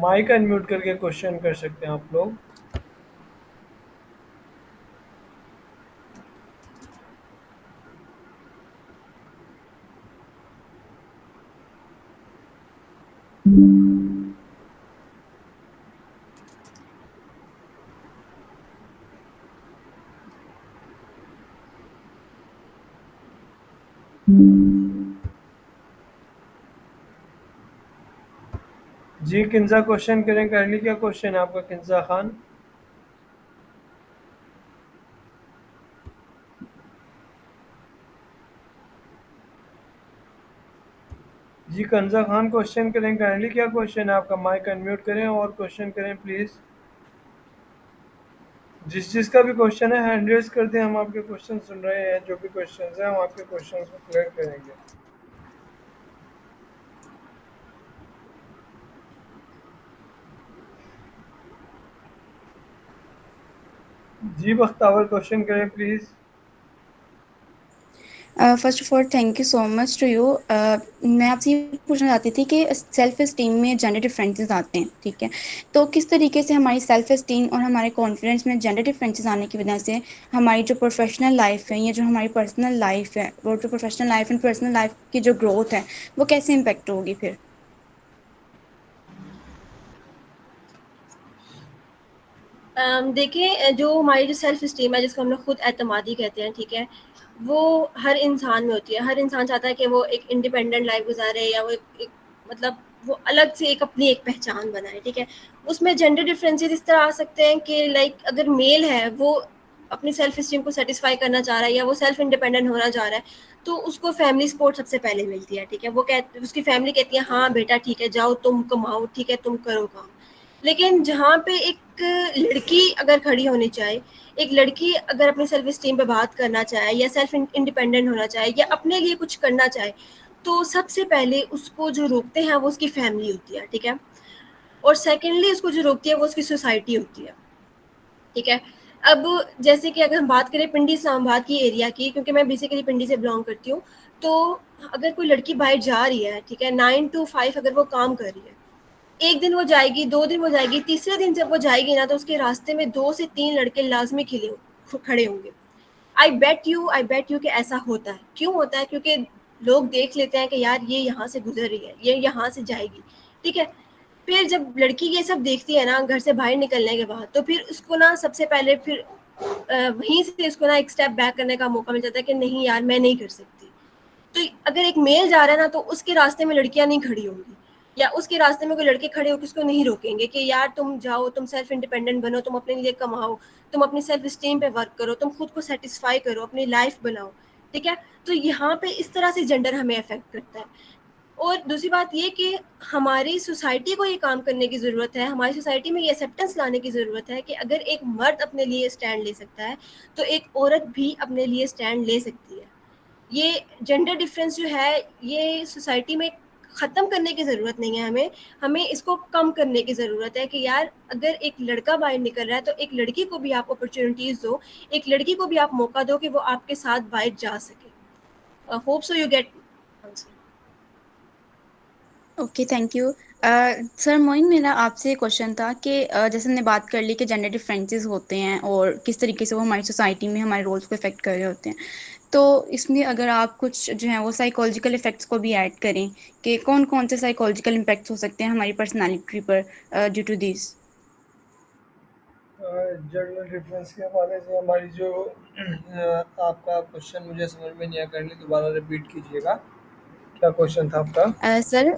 माइक अनम्यूट करके क्वेश्चन कर सकते हैं आप लोग। जी किंजा क्वेश्चन करें, काइंडली क्या क्वेश्चन है आपका किंजा खान? जी कंजा खान क्वेश्चन करें, काइंडली क्या क्वेश्चन है आपका? माइक अनम्यूट करें और क्वेश्चन करें प्लीज़। जिस जिसका भी क्वेश्चन है हैंड रेज कर दें, हम आपके क्वेश्चन सुन रहे हैं। जो भी क्वेश्चन है हम आपके क्वेश्चन को क्लियर करेंगे। जी बख्तावर क्वेश्चन करें please. First of all thank you so much to you. मैं आपसे ये पूछना चाहती थी कि सेल्फ इस्टीम में जेंडर डिफरेंसेस आते हैं, ठीक है, तो किस तरीके से हमारी सेल्फ इस्टीम और हमारे कॉन्फिडेंस में जेंडर डिफरेंसेस आने की वजह से हमारी जो प्रोफेशनल लाइफ है या जो हमारी पर्सनल लाइफ है, वो जो professional life and personal life की जो ग्रोथ है वो कैसे इम्पेक्ट होगी फिर? देखिए, जो हमारी जो सेल्फ इस्टीम है, जिसको हम लोग खुद एतमादी कहते हैं, ठीक है, वो हर इंसान में होती है। हर इंसान चाहता है कि वो एक इंडिपेंडेंट लाइफ गुजारे, या वो एक मतलब वो अलग से एक अपनी एक पहचान बनाए, ठीक है। उसमें जेंडर डिफरेंसेस इस तरह आ सकते हैं कि लाइक अगर मेल है, वो अपनी सेल्फ इस्टीम को सेटिस्फाई करना चाह रहा है या वो सेल्फ इंडिपेंडेंट होना चाह रहा है, तो उसको फैमिली सपोर्ट सबसे पहले मिलती है, ठीक है। वो उसकी फैमिली कहती है हाँ बेटा ठीक है, जाओ तुम कमाओ, ठीक है, तुम करो काम। लेकिन जहाँ पे एक लड़की अगर खड़ी होनी चाहे, एक लड़की अगर अपनी सेल्फ स्टीम पे बात करना चाहे या सेल्फ इंडिपेंडेंट होना चाहे या अपने लिए कुछ करना चाहे, तो सबसे पहले उसको जो रोकते हैं वो उसकी फैमिली होती है, ठीक है। और सेकेंडली उसको जो रोकती है वो उसकी सोसाइटी होती है, ठीक है। अब जैसे कि अगर हम बात करें पिंडी इस्लामाबाद की एरिया की, क्योंकि मैं बेसिकली पिंडी से बिलोंग करती हूँ, तो अगर कोई लड़की बाहर जा रही है, ठीक है, 9 to 5 अगर वो काम कर रही है, एक दिन वो जाएगी, 2 दिन वो जाएगी, तीसरे दिन जब वो जाएगी ना, तो उसके रास्ते में 2 से 3 लड़के लाज़मी खड़े होंगे। आई बेट यू कि ऐसा होता है। क्यों होता है? क्योंकि लोग देख लेते हैं कि यार ये यहाँ से गुज़र रही है, ये यहाँ से जाएगी, ठीक है? फिर जब लड़की ये सब देखती है ना घर से बाहर निकलने के बाद, तो फिर उसको ना सबसे पहले फिर वहीं से उसको ना एक स्टेप बैक करने का मौका मिल जाता है कि नहीं यार, मैं नहीं कर सकती। तो अगर एक मेल जा रहा है ना, तो उसके रास्ते में लड़कियां नहीं खड़ी होंगी, या उसके रास्ते में कोई लड़के खड़े होकर उसको नहीं रोकेंगे कि यार तुम जाओ, तुम सेल्फ इंडिपेंडेंट बनो, तुम अपने लिए कमाओ, तुम अपनी सेल्फ स्टीम पे वर्क करो, तुम खुद को सेटिस्फाई करो, अपनी लाइफ बनाओ, ठीक है। तो यहाँ पे इस तरह से जेंडर हमें अफेक्ट करता है। और दूसरी बात ये कि हमारी सोसाइटी को ये काम करने की ज़रूरत है, हमारी सोसाइटी में ये एक्सेप्टेंस लाने की ज़रूरत है कि अगर एक मर्द अपने लिए स्टैंड ले सकता है, तो एक औरत भी अपने लिए स्टैंड ले सकती है। ये जेंडर डिफरेंस जो है, ये सोसाइटी में ख़त्म करने की ज़रूरत नहीं है हमें, हमें इसको कम करने की ज़रूरत है कि यार अगर एक लड़का बाहर निकल रहा है, तो एक लड़की को भी आप अपॉर्च्युनिटीज़ दो, एक लड़की को भी आप मौका दो कि वो आपके साथ बाहर जा सके। Hope so you get answer. Okay thank you. Sir Moin, मेरा आपसे क्वेश्चन था कि जैसे हमने बात कर ली कि जेंडर डिफरेंसेस होते हैं और किस तरीके से वो हमारी सोसाइटी में हमारे रोल्स को इफेक्ट कर रहे होते हैं, तो इसमें अगर आप कुछ जो है वो साइकोलॉजिकल इफेक्ट्स को भी ऐड करें कि कौन कौन से साइकोलॉजिकल इम्पैक्ट्स हो सकते हैं हमारी पर्सनालिटी पर due to this? General reference के हवाले से हमारी जो आपका क्वेश्चन मुझे समझ में नहीं आया, काइंडली दोबारा रिपीट कीजिएगा, क्या क्वेश्चन था आपका? सर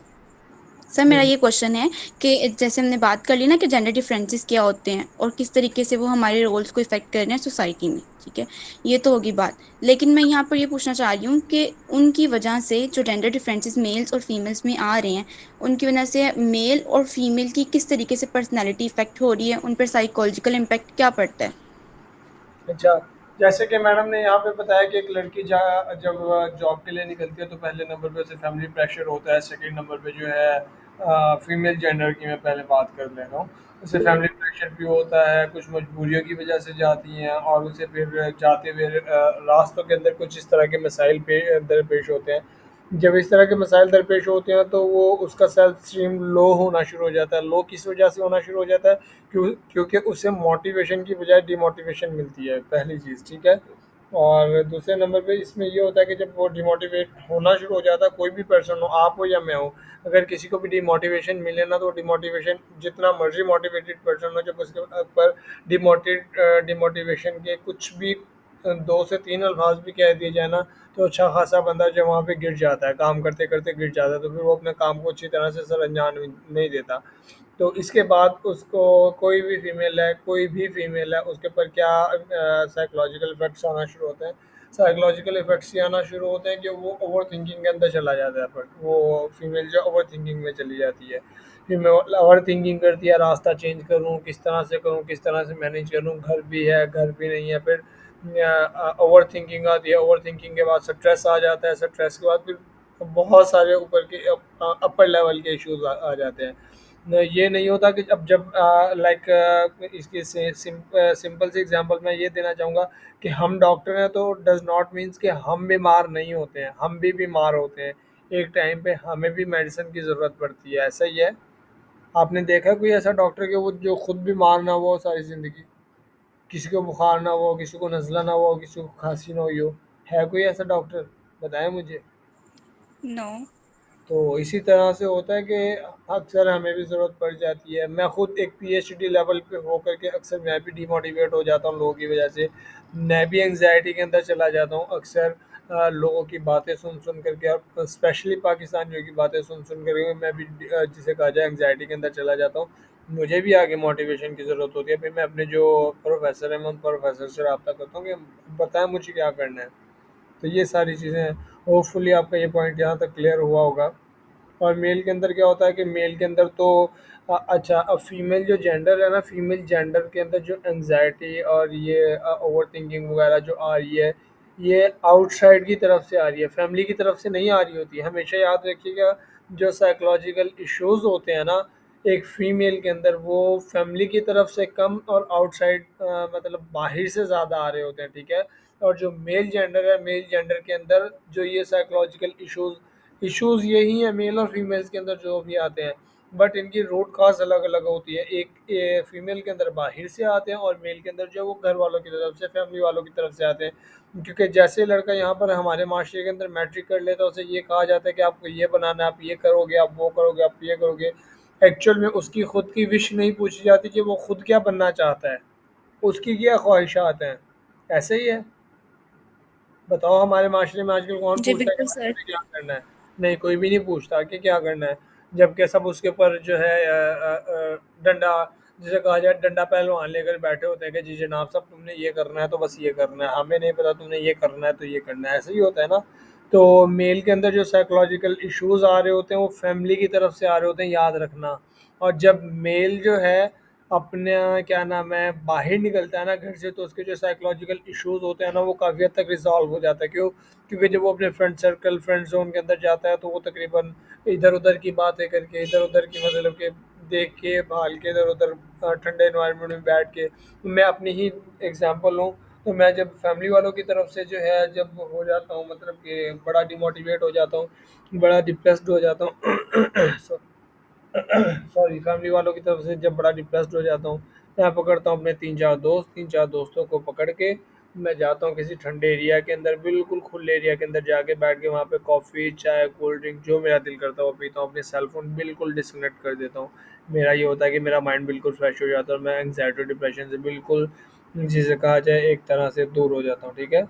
सर मेरा ये क्वेश्चन है कि जैसे हमने बात कर ली ना कि जेंडर डिफरेंसेस क्या होते हैं और किस तरीके से वो हमारे रोल्स को इफेक्ट कर रहे हैं सोसाइटी में, ठीक है, ये तो होगी बात। लेकिन मैं यहाँ पर ये पूछना चाह रही हूँ कि उनकी वजह से जो जेंडर डिफरेंसेस मेल्स और फीमेल्स में आ रहे हैं, उनकी वजह से मेल और फीमेल की किस तरीके से पर्सनैलिटी इफेक्ट हो रही है, उन पर साइकोलॉजिकल इम्पैक्ट क्या पड़ता है। अच्छा, जैसे कि मैडम ने यहाँ पे बताया कि एक लड़की जब जॉब के लिए निकलती है तो पहले नंबर पे उसे फैमिली प्रेशर होता है, सेकंड नंबर पे जो है फीमेल जेंडर की मैं पहले बात कर ले रहा हूँ, उसे फैमिली प्रेशर भी होता है, कुछ मजबूरियों की वजह से जाती हैं और उसे फिर जाते हुए रास्तों के अंदर कुछ इस तरह के मसाइल दरपेश होते हैं। जब इस तरह के मसाइल दरपेश होते हैं तो वो उसका सेल्फ स्टीम लो होना शुरू हो जाता है। लो किस वजह से होना शुरू हो जाता है? क्योंकि उसे मोटिवेशन की बजाय डिमोटिवेशन मिलती है, पहली चीज़, ठीक है। और दूसरे नंबर पे इसमें ये होता है कि जब वो डिमोटिवेट होना शुरू हो जाता है, कोई भी पर्सन हो, आप हो या मैं हो, अगर किसी को भी डिमोटिवेशन मिले ना तो डिमोटिवेशन जितना मर्जी मोटिवेटेड पर्सन हो, जब उसके ऊपर डिमोटिवेशन के कुछ भी 2 से 3 अल्फाज भी कह दिए जाए ना, तो अच्छा खासा बंदा जो वहाँ पे गिर जाता है, काम करते करते गिर जाता है, तो फिर वो अपने काम को अच्छी तरह से सर अंजाम नहीं देता। तो इसके बाद उसको कोई भी फीमेल है उसके ऊपर क्या साइकोलॉजिकल इफेक्ट्स आना शुरू होते हैं। साइकोलॉजिकल इफेक्ट्स ये आना शुरू होते हैं कि वो ओवर थिंकिंग के अंदर चला जाता है, पर वो फीमेल जो ओवर थिंकिंग में चली जाती है। फीमेल ओवर थिंकिंग करती है, रास्ता चेंज करूँ, किस तरह से करूँ, किस तरह से मैनेज करूँ, घर भी है, घर भी नहीं है, फिर ओवर थिंकिंग आती है, ओवर थिंकिंग के बाद स्ट्रेस आ जाता है, स्ट्रेस के बाद फिर बहुत सारे ऊपर के अपर लेवल के इश्यूज आ जाते हैं। ये नहीं होता कि जब लाइक इसकी सिंपल सी एग्जांपल मैं ये देना चाहूँगा कि हम डॉक्टर हैं तो डज नॉट मीन्स कि हम बीमार नहीं होते हैं, हम भी बीमार होते हैं। एक टाइम पे हमें भी मेडिसिन की ज़रूरत पड़ती है, ऐसा ही है। आपने देखा कोई ऐसा डॉक्टर कि वो जो खुद बीमार ना हुआ हो सारी ज़िंदगी, किसी को बुखार ना हो, किसी को नज़ला ना हो, किसी को खांसी ना हुई हो? है कोई ऐसा डॉक्टर? बताएं मुझे। नो। तो इसी तरह से होता है कि अक्सर हमें भी ज़रूरत पड़ जाती है। मैं खुद एक पीएचडी लेवल पे होकर के अक्सर मैं भी डिमोटिवेट हो जाता हूँ लोगों की वजह से। मैं भी एंग्जायटी के अंदर चला जाता हूँ अक्सर, लोगों की बातें सुन कर के, और स्पेशली पाकिस्तानियों की बातें सुन कर के मैं भी जिसे कहा जाए एंग्जायटी के अंदर चला जाता हूँ। मुझे भी आगे मोटिवेशन की ज़रूरत होती है। फिर मैं अपने जो प्रोफ़ेसर हैं, मैं उन प्रोफ़ेसर से रब्ता करता हूँ कि बताएँ मुझे क्या करना है। तो ये सारी चीज़ें हैं। होपफुली आपका ये पॉइंट यहाँ तक क्लियर हुआ होगा। और मेल के अंदर क्या होता है कि मेल के अंदर तो अच्छा, अब फीमेल जो जेंडर है ना, फीमेल जेंडर के अंदर जो एंजाइटी और ये ओवर थिंकिंग वगैरह जो आ रही है, ये आउटसाइड की तरफ से आ रही है, फैमिली की तरफ से नहीं आ रही होती है। हमेशा याद रखिएगा, जो साइकोलॉजिकल इश्यूज होते हैं ना एक फीमेल के अंदर, वो फैमिली की तरफ से कम और आउटसाइड मतलब बाहर से ज़्यादा आ रहे होते हैं, ठीक है। और जो मेल जेंडर है, मेल जेंडर के अंदर जो ये साइकोलॉजिकल इश्यूज यही हैं मेल और फीमेल्स के अंदर जो भी आते हैं, बट इनकी रूट काज अलग अलग होती है। एक फीमेल के अंदर बाहर से आते हैं और मेल के अंदर जो वो घर वालों की तरफ से, फैमिली वालों की तरफ से आते हैं। क्योंकि जैसे लड़का यहाँ पर हमारे माशरे के अंदर मैट्रिक कर लेता है, उसे ये कहा जाता है कि आपको ये बनाना है, आप ये करोगे, आप वो करोगे, आप ये करोगे। एक्चुअल में उसकी खुद की विश नहीं पूछी जाती कि वो खुद क्या बनना चाहता है, उसकी क्या ख्वाहिशात हैं। ऐसे ही है। बताओ हमारे माशरे में आजकल कौन जी पूछता है कि बिल्कुल भाई सर। तुम्हें क्या करना है? नहीं, कोई भी नहीं पूछता कि क्या करना है। जबकि सब उसके ऊपर जो है डंडा, जिसे कहा जाए डंडा पहलवान लेकर बैठे होते हैं कि जी जनाब साहब तुमने ये करना है तो बस ये करना है, हमें नहीं पता तुमने ये करना है तो ये करना है। ऐसे ही होता है ना। तो मेल के अंदर जो साइकोलॉजिकल इश्यूज आ रहे होते हैं वो फैमिली की तरफ से आ रहे होते हैं, याद रखना। और जब मेल जो है अपने क्या नाम है बाहर निकलता है ना घर से, तो उसके जो साइकोलॉजिकल इश्यूज होते हैं ना वो काफ़ी हद तक रिजॉल्व हो जाता है। क्यों? क्योंकि जब वो अपने फ्रेंड सर्कल, फ्रेंड जोन के अंदर जाता है तो वो तकरीबन इधर उधर की बातें करके, इधर उधर की मतलब के देख के, भाल के, इधर उधर ठंडे इन्वायरमेंट में बैठ के, मैं अपनी ही एग्जांपल लूँ तो मैं जब फैमिली वालों की तरफ से जो है जब हो जाता हूँ, मतलब कि बड़ा डिमोटिवेट हो जाता हूँ, बड़ा डिप्रेस्ड हो जाता हूँ सॉरी, फैमिली वालों की तरफ से जब बड़ा डिप्रेस्ड हो जाता हूँ, मैं पकड़ता हूँ अपने 3 4 दोस्तों को पकड़ के, मैं जाता हूँ किसी ठंडे एरिया के अंदर, बिल्कुल खुले एरिया के अंदर जाके बैठ के वहाँ पे कॉफ़ी, चाय, कोल्ड ड्रिंक जो मेरा दिल करता है वो पीता हूँ, अपने सेल फ़ोन बिल्कुल डिस्कनेक्ट कर देता हूँ। मेरा ये होता है कि मेरा माइंड बिल्कुल फ्रेश हो जाता है और मैं एंग्जाइटी डिप्रेशन से बिल्कुल, जिसे कहा जाए, एक तरह से दूर हो जाता हूँ, ठीक है।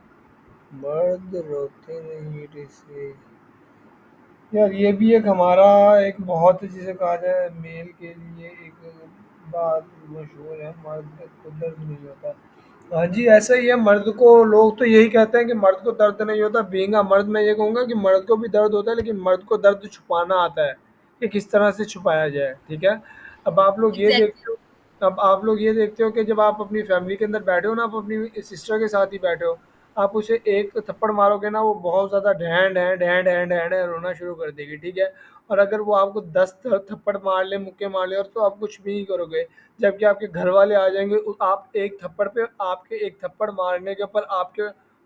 मर्द रोते नहीं से यार, ये भी एक हमारा एक बहुत, जिसे कहा जाए, मेल के लिए एक बात मशहूर है, मर्द को दर्द नहीं होता। हाँ जी, ऐसा ही है। मर्द को लोग तो यही कहते हैं कि मर्द को दर्द नहीं होता। बीइंग अ मर्द, मैं ये कहूँगा कि मर्द को भी दर्द होता है, लेकिन मर्द को दर्द छुपाना आता है कि किस तरह से छुपाया जाए, ठीक है। अब आप लोग ये एग्जैक्टली। देखते हो अब आप लोग ये देखते हो कि जब आप अपनी फैमिली के अंदर बैठे हो ना, आप अपनी सिस्टर के साथ ही बैठे हो, आप उसे एक थप्पड़ मारोगे ना, वो बहुत ज़्यादा ढैं ढैं ढैं ढैं ढैं ढैं रोना शुरू कर देगी, ठीक है। और अगर वो आपको 10 थप्पड़ मार ले, मुक्के मार ले, और तो आप कुछ भी नहीं करोगे। जबकि आपके घर वाले आ जाएंगे, आप एक थप्पड़ पे, आपके एक थप्पड़ मारने के ऊपर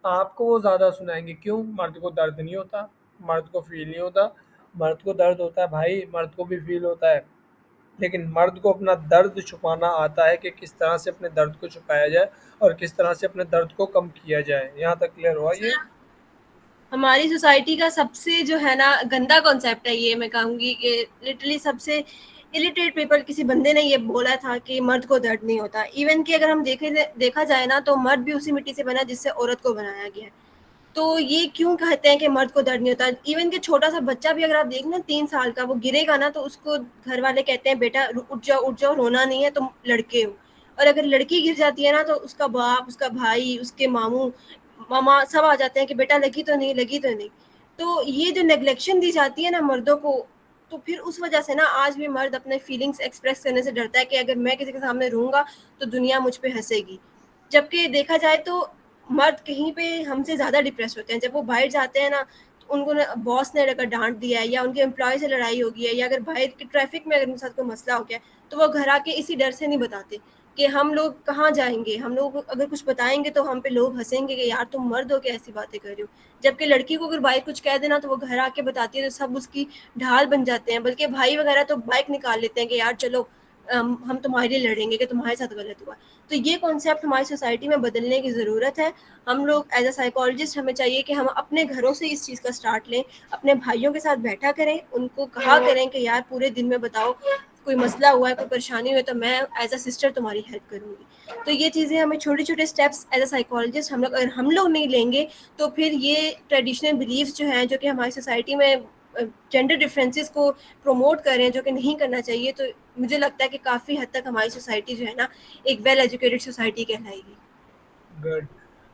आपको वो ज़्यादा सुनाएंगे। क्यों? मर्द को दर्द नहीं होता, मर्द को फील नहीं होता। मर्द को दर्द होता है भाई, मर्द को भी फील होता है, लेकिन मर्द को अपना दर्द छुपाना आता है कि किस तरह से अपने दर्द को छुपाया जाए और किस तरह से अपने दर्द को कम किया जाए। यहाँ तक क्लियर हुआ ये? हमारी सोसाइटी का सबसे जो है ना गंदा कॉन्सेप्ट है ये, मैं कहूँगी कि लिटरली सबसे इलिटरेट पीपल, किसी बंदे ने ये बोला था कि मर्द को दर्द नहीं होता। इवन कि अगर हम देखा जाए ना, तो मर्द भी उसी मिट्टी से बना जिससे औरत को बनाया गया है। तो ये क्यों कहते हैं कि मर्द को दर्द नहीं होता? इवन कि छोटा सा बच्चा भी अगर आप देख ना, 3 साल का, वो गिरेगा ना तो उसको घर वाले कहते हैं बेटा उठ जाओ, रोना नहीं है, तुम लड़के हो। और अगर लड़की गिर जाती है ना, तो उसका बाप, उसका भाई, उसके मामू मामा सब आ जाते हैं कि बेटा लगी तो नहीं, लगी तो नहीं। तो ये जो नेग्लेक्शन दी जाती है ना मर्दों को, तो फिर उस वजह से ना आज भी मर्द अपने फीलिंग्स एक्सप्रेस करने से डरता है कि अगर मैं किसी के सामने रोऊंगा तो दुनिया मुझ पे हंसेगी। जबकि देखा जाए तो मर्द कहीं पे हमसे ज़्यादा डिप्रेस होते हैं। जब वो बाहर जाते हैं ना, तो उनको ना बॉस ने अगर डाँट दिया है या उनके एम्प्लॉय से लड़ाई हो गई है या अगर बाहर के ट्रैफ़िक में अगर उनके साथ कोई मसला हो गया है, तो वो घर आके इसी डर से नहीं बताते कि हम लोग कहाँ जाएँगे? हम लोग अगर कुछ बताएँगे तो हम पे लोग हँसेंगे कि यार तुम मर्द हो के ऐसी बातें कर रहे हो। जबकि लड़की को अगर बाहर कुछ कह देना तो वो घर आके बताती है, तो सब उसकी ढाल बन जाते हैं। बल्कि भाई वगैरह तो बाइक निकाल लेते हैं कि यार चलो हम तुम्हारे लिए लड़ेंगे कि तुम्हारे साथ गलत हुआ। तो ये कॉन्सेप्ट हमारी सोसाइटी में बदलने की ज़रूरत है। हम लोग एज़ अ साइकोलॉजिस्ट, हमें चाहिए कि हम अपने घरों से इस चीज़ का स्टार्ट लें, अपने भाइयों के साथ बैठा करें, उनको कहा करें कि यार पूरे दिन में बताओ कोई मसला हुआ है, कोई परेशानी हुई है, तो मैं एज़ अ सिस्टर तुम्हारी हेल्प करूँगी। तो ये चीज़ें हमें छोटे-छोटे स्टेप्स एज़ अ साइकोलॉजिस्ट हम लोग नहीं लेंगे, तो फिर ये ट्रेडिशनल बिलीफ्स जो हैं, जो कि हमारी सोसाइटी में जेंडर डिफरेंसेस को प्रमोट कर रहे हैं, जो कि नहीं करना चाहिए, तो मुझे लगता है कि काफ़ी हद तक हमारी सोसाइटी जो है ना, एक वेल एजुकेटेड सोसाइटी कहलाएगी। गुड।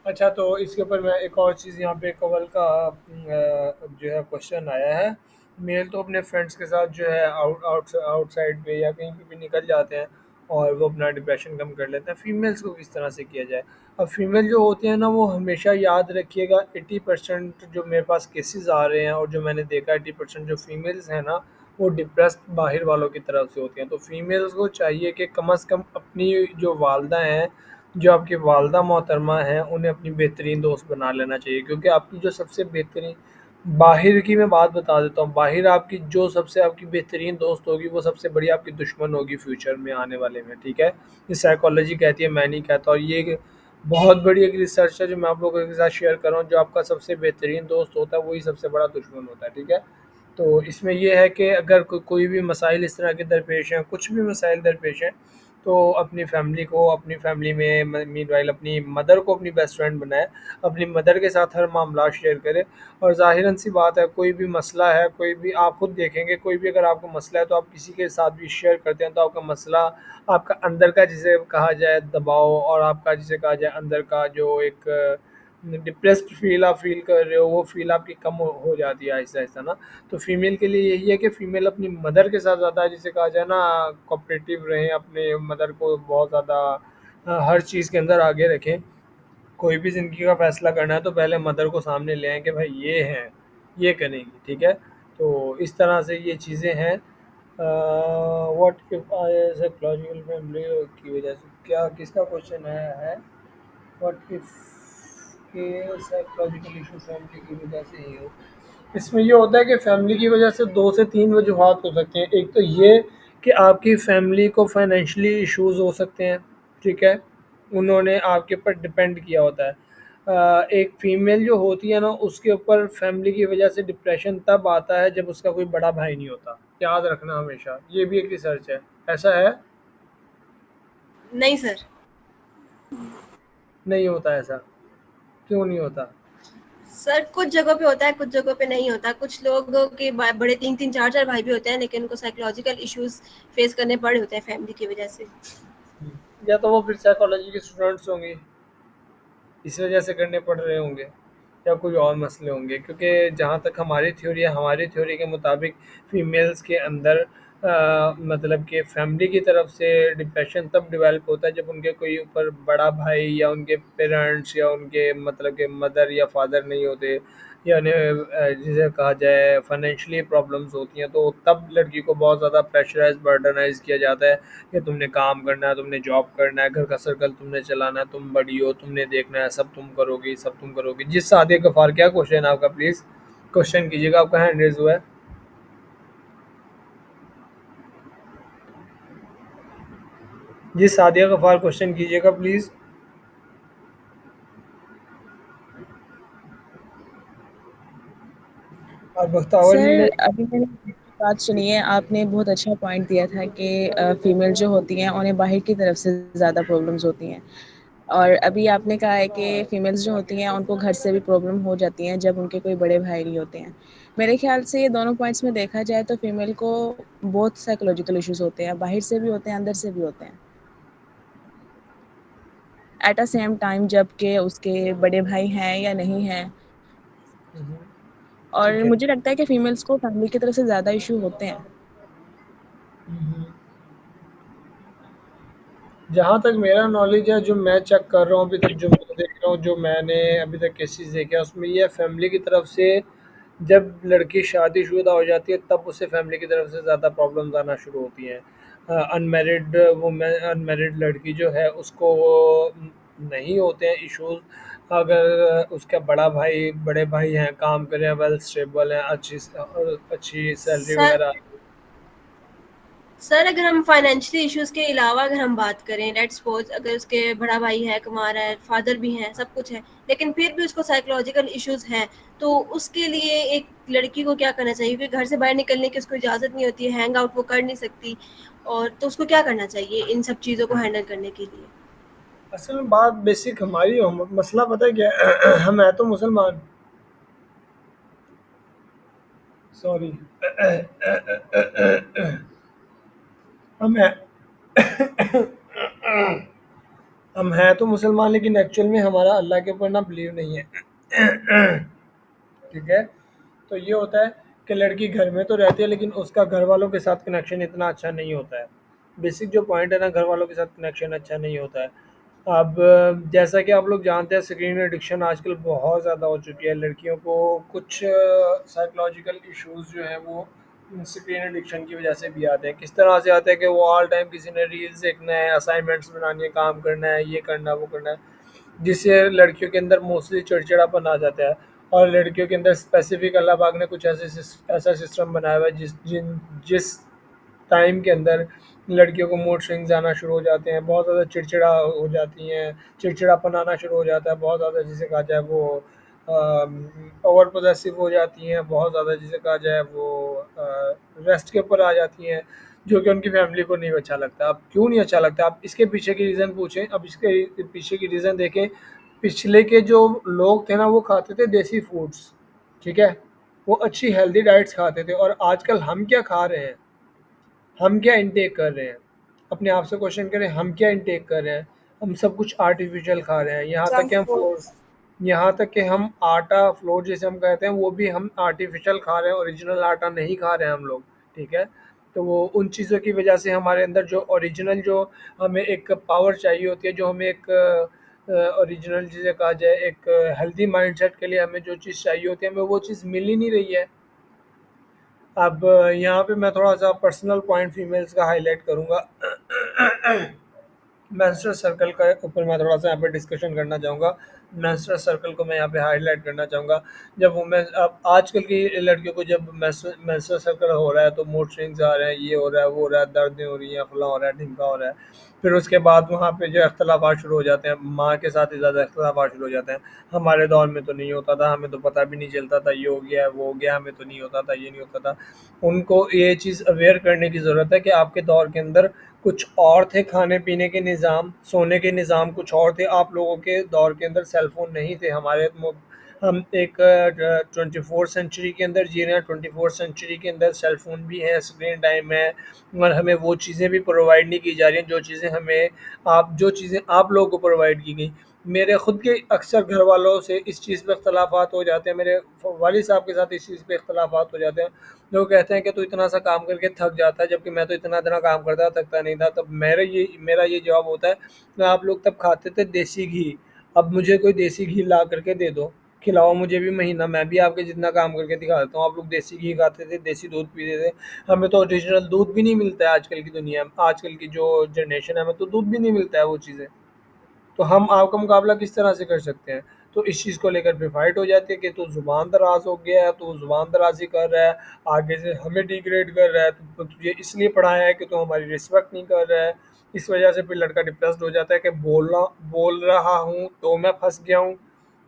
अच्छा, तो इसके ऊपर मैं एक और चीज़, यहाँ पे कवल का जो है क्वेश्चन आया है। मेल तो अपने फ्रेंड्स के साथ जो है आउटसाइड पे या कहीं पे भी निकल जाते हैं और वो अपना डिप्रेशन कम कर लेते हैं। फीमेल्स को किस तरह से किया जाए? अब फीमेल जो होती है ना, वो हमेशा याद रखिएगा, 80% जो मेरे पास केसेस आ रहे हैं और जो मैंने देखा, 80% जो फीमेल्स हैं ना, वो डिप्रेस्ड बाहर वालों की तरफ से होती हैं। तो फीमेल्स को चाहिए कि कम से कम अपनी जो वालदा हैं, जो आपकी वालदा मोहतरमा हैं, उन्हें अपनी बेहतरीन दोस्त बना लेना चाहिए, क्योंकि आपकी जो सबसे बेहतरीन, बाहिर की मैं बात बता देता हूँ, बाहिर आपकी जो सबसे आपकी बेहतरीन दोस्त होगी, वो सबसे बड़ी आपकी दुश्मन होगी फ्यूचर में आने वाले में, ठीक है। ये साइकोलॉजी कहती है, मैं नहीं कहता। और ये एक बहुत बड़ी एक रिसर्च है जो मैं आप लोगों के साथ शेयर कर रहा हूँ। जो आपका सबसे बेहतरीन दोस्त होता है, वही सबसे बड़ा दुश्मन होता है, ठीक है। तो इसमें ये है कि अगर कोई भी मसाइल इस तरह के दरपेश हैं, कुछ भी मसाइल दरपेश हैं, तो अपनी फैमिली में मीनवाइल अपनी मदर को अपनी बेस्ट फ्रेंड बनाए, अपनी मदर के साथ हर मामला शेयर करे। और ज़ाहिरन सी बात है, कोई भी मसला है, कोई भी आप खुद देखेंगे, कोई भी अगर आपको मसला है तो आप किसी के साथ भी शेयर करते हैं, तो आपका मसला, आपका अंदर का जिसे कहा जाए दबाव, और आपका जिसे कहा जाए अंदर का जो एक डिप्रेस्ड फील आप फील कर रहे हो, वो फील आपकी कम हो जाती है आहिस्ता आहिस्ता ना। तो फीमेल के लिए यही है कि फीमेल अपनी मदर के साथ ज़्यादा, जिसे कहा जाए ना, कोऑपरेटिव रहें, अपने मदर को बहुत ज़्यादा हर चीज़ के अंदर आगे रखें। कोई भी ज़िंदगी का फ़ैसला करना है तो पहले मदर को सामने ले आएँ कि भाई ये हैं, ये करेंगी, ठीक है। तो इस तरह से ये चीज़ें हैं। What if I psychological family की वजह से, क्या किसका क्वेश्चन है? व्हाट इफ़ के साइकोलॉजिकल इशू फैमिली की वजह से ही हो? इसमें ये होता है कि फैमिली की वजह से 2 से 3 वजूहात हो सकती हैं। एक तो ये कि आपकी फैमिली को फाइनेंशियली इश्यूज़ हो सकते हैं, ठीक है? उन्होंने आपके ऊपर डिपेंड किया होता है। एक फ़ीमेल जो होती है ना, उसके ऊपर फैमिली की वजह से डिप्रेशन तब आता है जब उसका कोई बड़ा भाई नहीं होता। याद रखना हमेशा, ये भी एक रिसर्च है। ऐसा है? नहीं सर। नहीं होता ऐसा? क्यों नहीं होता? सर कुछ जगहों पे होता है, कुछ जगहों पे नहीं होता। कुछ लोगों के बड़े 3-3 4-4 भाई भी होते हैं, लेकिन उनको साइकोलॉजिकल इश्यूज फेस करने पड़े होते हैं फैमिली की वजह से। या तो वो फिर साइकोलॉजी के स्टूडेंट्स होंगे, इस वजह से करने पड़ रहे होंगे, या कोई और मसले होंगे, क्योंकि जहाँ तक हमारी थ्योरी के मुताबिक फीमेल्स के अंदर मतलब कि फैमिली की तरफ से डिप्रेशन तब डेवलप होता है जब उनके कोई ऊपर बड़ा भाई या उनके पेरेंट्स या उनके मतलब के मदर या फादर नहीं होते, या उन्हें जिसे कहा जाए फाइनेंशियली प्रॉब्लम्स होती हैं, तो तब लड़की को बहुत ज़्यादा प्रेशराइज बर्डनाइज किया जाता है कि तुमने काम करना है, तुमने जॉब करना है, घर का सर्कल तुमने चलाना है, तुम बड़ी हो, तुमने देखना है, सब तुम करोगी, सब तुम करोगी। जिस सादिया गफ़ार, क्या क्वेश्चन है आपका? प्लीज़ क्वेश्चन कीजिएगा, आपका हैंड रेज हुआ है। जी सादिया गफ़ार, क्वेश्चन कीजिएगा प्लीज़। और बख्तावर ने सर अभी मैंने आपकी बात सुनी है, आपने बहुत अच्छा पॉइंट दिया था कि फीमेल जो होती हैं उन्हें बाहर की तरफ से ज़्यादा प्रॉब्लम्स होती हैं, और अभी आपने कहा है कि फीमेल्स जो होती हैं उनको घर से भी प्रॉब्लम हो जाती हैं जब उनके कोई बड़े भाई नहीं होते हैं। मेरे ख्याल से ये दोनों पॉइंट्स में देखा जाए तो फीमेल को बहुत साइकोलॉजिकल इश्यूज होते हैं, बाहर से भी होते हैं, अंदर से भी होते हैं एट अ सेम टाइम, जबकि उसके बड़े भाई हैं या नहीं हैं। और ठीक है। मुझे लगता है कि फीमेल्स को फैमिली की तरफ से ज़्यादा इशू होते हैं। जहाँ तक मेरा नॉलेज है, जो मैं चेक कर रहा हूँ अभी तक, जो मैं देख रहा हूँ, जो मैंने अभी तक केसेस देखे हैं, उसमें ये फैमिली की तरफ से जब लड़की शादीशुदा हो जाती है तब उसे फैमिली की तरफ से ज़्यादा प्रॉब्लम्स आना शुरू होती हैं। अनमैरिड वुमेन, अनमैरिड लड़की जो है उसको वो नहीं होते हैं इश्यूज, अगर उसका बड़े भाई हैं, काम कर रहे हैं, वेल स्टेबल हैं, अच्छी सैलरी सर वगैरह। सर अगर हम फाइनेंशियल इश्यूज के अलावा अगर हम बात करें, लेट्स सपोज अगर उसके बड़ा भाई है, कमा रहा है, फादर भी हैं, सब कुछ है, लेकिन फिर भी उसको साइकोलॉजिकल इश्यूज हैं, तो उसके लिए एक लड़की को क्या करना चाहिए? क्योंकि घर से बाहर निकलने की उसको इजाज़त नहीं होती है, हैंग आउट वो कर नहीं सकती, और तो उसको क्या करना चाहिए इन सब चीज़ों को हैंडल करने के लिए? असल में बात बेसिक हमारी मसला पता है क्या है? हम है तो मुसलमान, सॉरी, हम है हम हैं तो मुसलमान, लेकिन एक्चुअल में हमारा अल्लाह के ऊपर ना बिलीव नहीं है। ठीक है? तो ये होता है कि लड़की घर में तो रहती है, लेकिन उसका घर वालों के साथ कनेक्शन इतना अच्छा नहीं होता है। बेसिक जो पॉइंट है ना, घर वालों के साथ कनेक्शन अच्छा नहीं होता है। अब जैसा कि आप लोग जानते हैं, स्क्रीन एडिक्शन आजकल बहुत ज़्यादा हो चुकी है। लड़कियों को कुछ साइकोलॉजिकल इश्यूज़ जो हैं वो स्क्रीन एडिक्शन की वजह से भी आते हैं। किस तरह से आते हैं कि वो ऑल टाइम किसी ने रील्स देखना है, असाइनमेंट्स बनानी है, काम करना है, ये करना है, वो करना है, जिससे लड़कियों के अंदर मोस्टली चिड़चिड़ापन आ जाता है। और लड़कियों के अंदर स्पेसिफिक अल्लाह पाक ने कुछ ऐसा सिस्टम बनाया हुआ है जिस टाइम के अंदर लड़कियों को मूड स्विंग्स आना शुरू हो जाते हैं, बहुत ज़्यादा चिड़चिड़ा हो जाती हैं, चिड़चिड़ापन आना शुरू हो जाता है बहुत ज़्यादा, जिसे कहा जाए वो ओवर पोजेसिव हो जाती हैं, बहुत ज़्यादा जिसे कहा जाए वो रेस्ट के ऊपर आ जाती हैं, जो कि उनकी फैमिली को नहीं अच्छा लगता। अब क्यों नहीं अच्छा लगता, आप इसके पीछे की रीज़न पूछें, अब इसके पीछे की रीज़न देखें। पिछले के जो लोग थे ना, वो खाते थे देसी फूड्स, ठीक है? वो अच्छी हेल्दी डाइट्स खाते थे, और आजकल हम क्या खा रहे हैं? हम क्या इनटेक कर रहे हैं? अपने आप से क्वेश्चन करें, हम क्या इनटेक कर रहे हैं? हम सब कुछ आर्टिफिशियल खा रहे हैं। Junk foods. यहाँ तक कि हम आटा फ्लोर जिसे हम कहते हैं वो भी हम आर्टिफिशियल खा रहे हैं, ओरिजिनल आटा नहीं खा रहे हैं हम लोग, ठीक है? तो वो उन चीज़ों की वजह से हमारे अंदर जो ओरिजिनल, जो हमें एक पावर चाहिए होती है, जो हमें एक ओरिजिनल जिसे कहा जाए एक हेल्दी माइंडसेट के लिए हमें जो चीज़ चाहिए होती है, हमें वो चीज़ मिल ही नहीं रही है। अब यहाँ पे मैं थोड़ा-सा पर्सनल पॉइंट फीमेल्स का हाइलाइट करूँगा। मेंस्ट्रुअल सर्कल का ऊपर मैं थोड़ा-सा यहाँ पे डिस्कशन करना चाहूँगा। मेंस्ट्रुअल सर्कल को मैं यहाँ पे हाइलाइट करना चाहूँगा। जब वुमेन, अब आजकल की लड़कियों को जब मेंस्ट्रुअल सर्कल हो रहा है तो मूड स्विंग्स आ रहे हैं, ये हो रहा है, वो हो रहा है, दर्दें हो रही हैं, फलाँ हो रहा है, ढिमका हो रहा है। फिर उसके बाद वहाँ पे जो अख्तलाफात शुरू हो जाते हैं, माँ के साथ ही ज़्यादा अख्तलाफात शुरू हो जाते हैं। हमारे दौर में तो नहीं होता था, हमें तो पता भी नहीं चलता था, ये हो गया, वो हो गया, हमें तो नहीं होता था, ये नहीं होता था। उनको ये चीज़ अवेयर करने की ज़रूरत है कि आपके दौर के अंदर कुछ और थे खाने-पीने के निज़ाम, सोने के निज़ाम कुछ और थे। आप लोगों के दौर के अंदर सेल फ़ोन नहीं थे। हम एक 24th सेंचुरी के अंदर जी रहे हैं, 24th सेंचुरी के अंदर सेल फ़ोन भी है, स्क्रीन टाइम है, और हमें वो चीज़ें भी प्रोवाइड नहीं की जा रही हैं जो चीज़ें आप लोगों को प्रोवाइड की गई। मेरे खुद के अक्सर घर वालों से इस चीज़ पे इख्तलाफात हो जाते हैं, मेरे वालिद साहब के साथ इस चीज़ पे इख्तलाफात हो जाते हैं। लोग कहते हैं कि तू इतना सा काम करके थक जाता है, जबकि मैं तो इतना काम करता था, थकता नहीं था। तब मेरा ये जवाब होता है कि आप लोग तब खाते थे देसी घी, अब मुझे कोई देसी घी ला करके दे दो, खिलाओ मुझे भी महीना, मैं भी आपके जितना काम करके दिखा देता हूँ। आप लोग देसी घी खाते थे, देसी दूध पीते थे, हमें तो ओरिजिनल दूध भी नहीं मिलता है आजकल की दुनिया में, आजकल की जो जनरेशन है, हमें तो दूध भी नहीं मिलता है वो चीज़ें। तो हम आपका मुकाबला किस तरह से कर सकते हैं? तो इस चीज़ को लेकर फिर फाइट हो जाती है कि तू ज़ुबान दराज हो गया है, तू ज़ुबान दराजी कर रहा है, आगे से हमें डिग्रेड कर रहा है, तुझे इसलिए पढ़ाया है कि तू हमारी रिस्पेक्ट नहीं कर रहा है। इस वजह से फिर लड़का डिप्रेस्ड हो जाता है कि बोल रहा हूँ तो मैं फंस गया हूँ,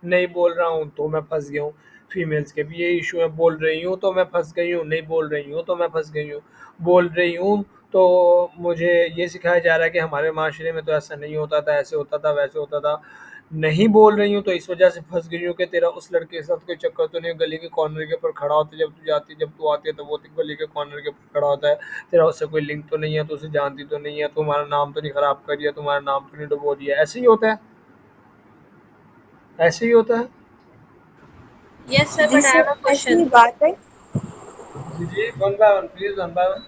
नहीं बोल रहा हूँ तो मैं फंस गया हूँ। फीमेल्स के भी ये इशू है, बोल रही हूँ तो मैं फंस गई हूँ, नहीं बोल रही हूँ तो मैं फंस गई हूँ, बोल रही हूँ तो मुझे ये सिखाया जा रहा है कि हमारे माशरे में तो ऐसा नहीं होता था, ऐसे होता था, वैसे होता था। नहीं बोल रही हूँ तो इस वजह से फंस गई हूँ कि तेरा उस लड़के के साथ कोई चक्कर तो नहीं, गली के कॉर्नर के ऊपर खड़ा होता है, जब तू आती है तो वो गली के कॉर्नर के ऊपर खड़ा होता है, तेरा उससे कोई लिंक तो नहीं है, तो उसे जानती तो नहीं है, तुम्हारा नाम तो नहीं खराब कर दिया, तुम्हारा नाम तो नहीं डुबो दिया। ऐसे ही होता है, ऐसे ही होता है। यस सर, जी but I have sir, a ऐसी क्वेश्चन। बात है। जी जी, one by one please, one by one.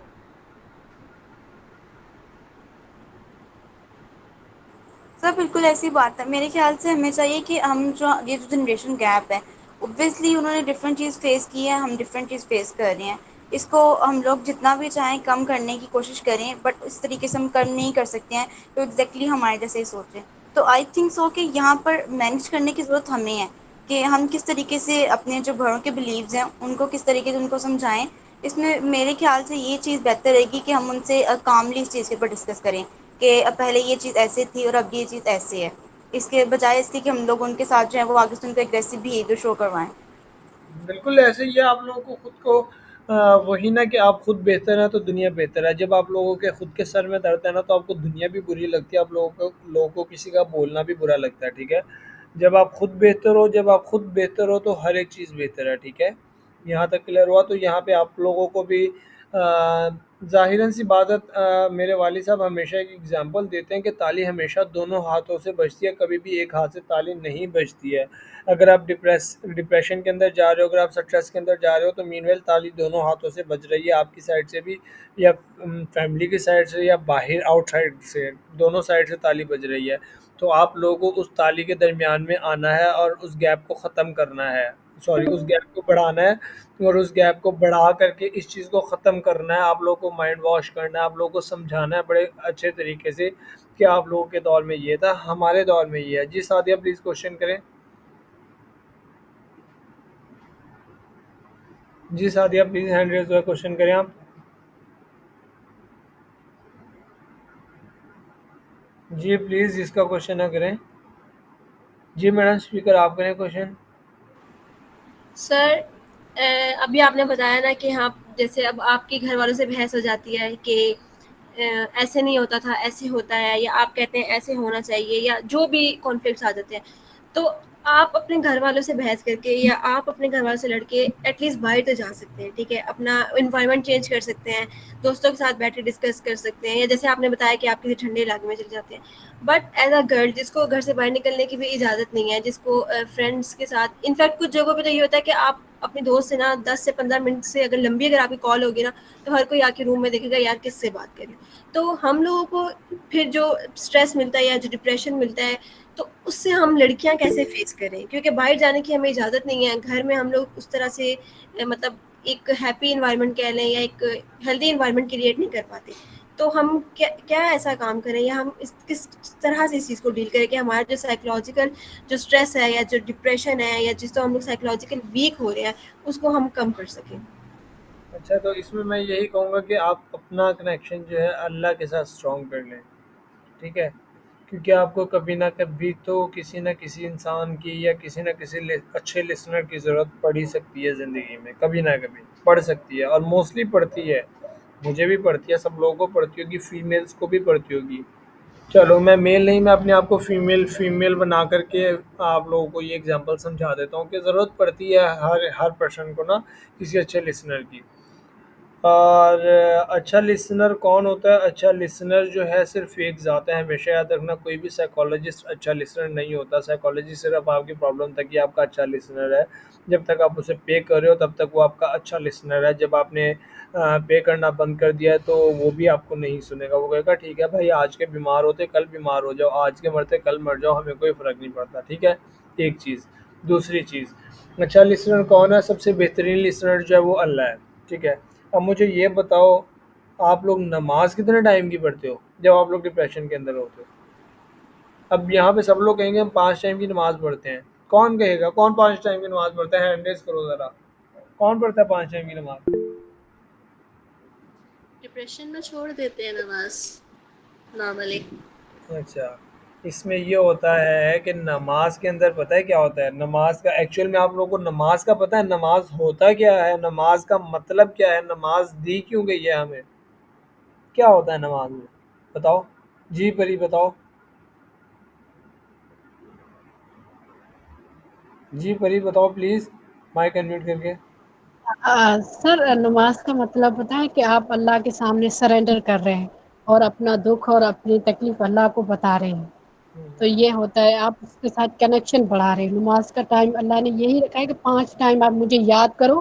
Sir बिल्कुल ऐसी बात है। मेरे ख्याल से हमें चाहिए कि हम जो ये जो जनरेशन गैप है, ऑब्वियसली उन्होंने डिफरेंट चीज़ फेस की है, हम डिफरेंट चीज़ फेस कर रहे हैं। इसको हम लोग जितना भी चाहें कम करने की कोशिश करें, बट इस तरीके से हम कम नहीं कर सकते हैं तो एग्जैक्टली हमारे जैसे ही सोचें। तो आई थिंक सो कि यहाँ पर मैनेज करने की ज़रूरत हमें है कि हम किस तरीके से अपने जो बड़ों के बिलीव्स हैं उनको किस तरीके से उनको समझाएं। इसमें मेरे ख्याल से ये चीज़ बेहतर रहेगी कि हम उनसे कामली इस चीज़ के ऊपर डिस्कस करें कि अब पहले ये चीज़ ऐसे थी और अब ये चीज़ ऐसे है, इसके बजाय इसके कि हम लोग उनके साथ जो है वो आगे से उनको एग्रेसिव बिहेवियर शो करवाएं। बिल्कुल ऐसे ही है। आप लोगों को खुद को वही ना कि आप खुद बेहतर हैं तो दुनिया बेहतर है। जब आप लोगों के खुद के सर में दर्द है ना, तो आपको दुनिया भी बुरी लगती है, आप लोगों को किसी का बोलना भी बुरा लगता है, ठीक है। जब आप खुद बेहतर हो तो हर एक चीज़ बेहतर है, ठीक है। यहाँ तक क्लियर हुआ। तो यहाँ पे आप लोगों को भी ज़ाहिरन सी बात है, मेरे वालिद साहब हमेशा एक एग्जांपल देते हैं कि ताली हमेशा दोनों हाथों से बजती है, कभी भी एक हाथ से ताली नहीं बजती है। अगर आप डिप्रेशन के अंदर जा रहे हो, अगर आप स्ट्रेस के अंदर जा रहे हो, तो मीनवेल ताली दोनों हाथों से बज रही है, आपकी साइड से भी, या फैमिली की साइड से, या बाहर आउटसाइड से, दोनों साइड से ताली बज रही है। तो आप लोगों को उस ताली के दरमियान में आना है और उस गैप को ख़त्म करना है, सॉरी, उस गैप को बढ़ाना है, और उस गैप को बढ़ा करके इस चीज़ को ख़त्म करना है। आप लोगों को माइंड वॉश करना है, आप लोगों को समझाना है बड़े अच्छे तरीके से कि आप लोगों के दौर में ये था, हमारे दौर में ये है। जी सादिया, प्लीज़ क्वेश्चन करें। जी सादिया, प्लीज़ हैंड रेज़ हुआ, क्वेश्चन करें आप। जी प्लीज़, जिसका क्वेश्चन है करें। जी मैडम, स्पीकर आप करें क्वेश्चन। सर, अभी आपने बताया ना कि हाँ, जैसे अब आपके घर वालों से बहस हो जाती है कि ऐसे नहीं होता था, ऐसे होता है, या आप कहते हैं ऐसे होना चाहिए, या जो भी कॉन्फ्लिक्ट्स आ जाते हैं, तो आप अपने घर वालों से बहस करके या आप अपने घर वालों से लड़के एटलीस्ट बाहर तो जा सकते हैं, ठीक है, अपना इन्वायरमेंट चेंज कर सकते हैं, दोस्तों के साथ बैठ के डिस्कस कर सकते हैं, या जैसे आपने बताया कि आप किसी ठंडे इलाके में चले जाते हैं। बट एज अ गर्ल जिसको घर से बाहर निकलने की भी इजाज़त नहीं है, जिसको फ्रेंड्स के साथ, इनफैक्ट कुछ जगहों पे तो ये होता है कि आप अपने दोस्त से ना 10 से 15 मिनट से अगर लंबी अगर आपकी कॉल होगी ना, तो हर कोई आके रूम में देखेगा यार किससे बात करें। तो हम लोगों को फिर जो स्ट्रेस मिलता है या जो डिप्रेशन मिलता है, तो उससे हम लड़कियां कैसे फेस करें, क्योंकि बाहर जाने की हमें इजाज़त नहीं है, घर में हम लोग उस तरह से मतलब एक हैप्पी इन्वायरमेंट कह लें या एक हेल्दी इन्वायरमेंट क्रिएट नहीं कर पाते। तो हम क्या क्या ऐसा काम करें, या हम किस तरह से इस चीज़ को डील करें कि हमारा जो साइकोलॉजिकल जो स्ट्रेस है या जो डिप्रेशन है या जिसको हम लोग साइकोलॉजिकल वीक हो रहे हैं, उसको हम कम कर सकें। अच्छा, तो इसमें मैं यही कहूँगा कि आप अपना कनेक्शन जो है अल्लाह के साथ स्ट्रॉन्ग कर लें। ठीक है, क्योंकि आपको कभी ना कभी तो किसी न किसी इंसान की या किसी न किसी अच्छे लिसनर की ज़रूरत पड़ ही सकती है ज़िंदगी में, कभी ना कभी पड़ सकती है और मोस्टली पड़ती है। मुझे भी पड़ती है, सब लोगों को पड़ती होगी, फीमेल्स को भी पड़ती होगी। चलो मैं मेल नहीं, मैं अपने आप को फीमेल फीमेल बना करके आप लोगों को ये एग्जांपल समझा देता हूँ कि ज़रूरत पड़ती है हर हर पर्सन को ना किसी अच्छे लिसनर की। और अच्छा लिसनर कौन होता है? अच्छा लिसनर जो है सिर्फ एक ज़ात है, हमेशा याद रखना, कोई भी साइकोलॉजिस्ट अच्छा लिसनर नहीं होता। साइकोलॉजिस्ट सिर्फ आपकी प्रॉब्लम तक ही आपका अच्छा लिसनर है। जब तक आप उसे पे कर रहे हो तब तक वो आपका अच्छा लिसनर है। जब आपने पे करना बंद कर दिया है तो वो भी आपको नहीं सुनेगा। वो कहेगा ठीक है भाई, आज के बीमार होते कल बीमार हो जाओ, आज के मरते कल मर जाओ, हमें कोई फ़र्क नहीं पड़ता। ठीक है, एक चीज़। दूसरी चीज़, अच्छा लिसनर कौन है? सबसे बेहतरीन लिसनर जो है वो अल्लाह है। ठीक है, अब मुझे ये बताओ, आप लोग नमाज कितने टाइम की पढ़ते हो जब आप लोग डिप्रेशन के अंदर होते हो? अब यहाँ पे सब लोग कहेंगे हम 5 टाइम की नमाज पढ़ते हैं। कौन कहेगा कौन 5 टाइम की नमाज पढ़ता है? हैंड रेज़ करो ज़रा। कौन पढ़ता है 5 टाइम की नमाज? डिप्रेशन में छोड़ देते हैं नमाज नॉर्मली। अच्छा, इसमें ये होता है कि नमाज के अंदर पता है क्या होता है? नमाज का एक्चुअल में आप लोगों को नमाज का पता है? नमाज होता क्या है? नमाज का मतलब क्या है? नमाज दी क्यों गई है हमें? क्या होता है नमाज में? बताओ। जी परी बताओ। जी परी बताओ प्लीज़, माइक अनम्यूट करके। सर नमाज का मतलब पता है कि आप अल्लाह के सामने सरेंडर कर रहे हैं और अपना दुख और अपनी तकलीफ अल्लाह को बता रहे हैं। तो ये होता है, आप उसके साथ कनेक्शन बढ़ा रहे हैं। नमाज का टाइम अल्लाह ने यही रखा है कि 5 टाइम आप मुझे याद करो,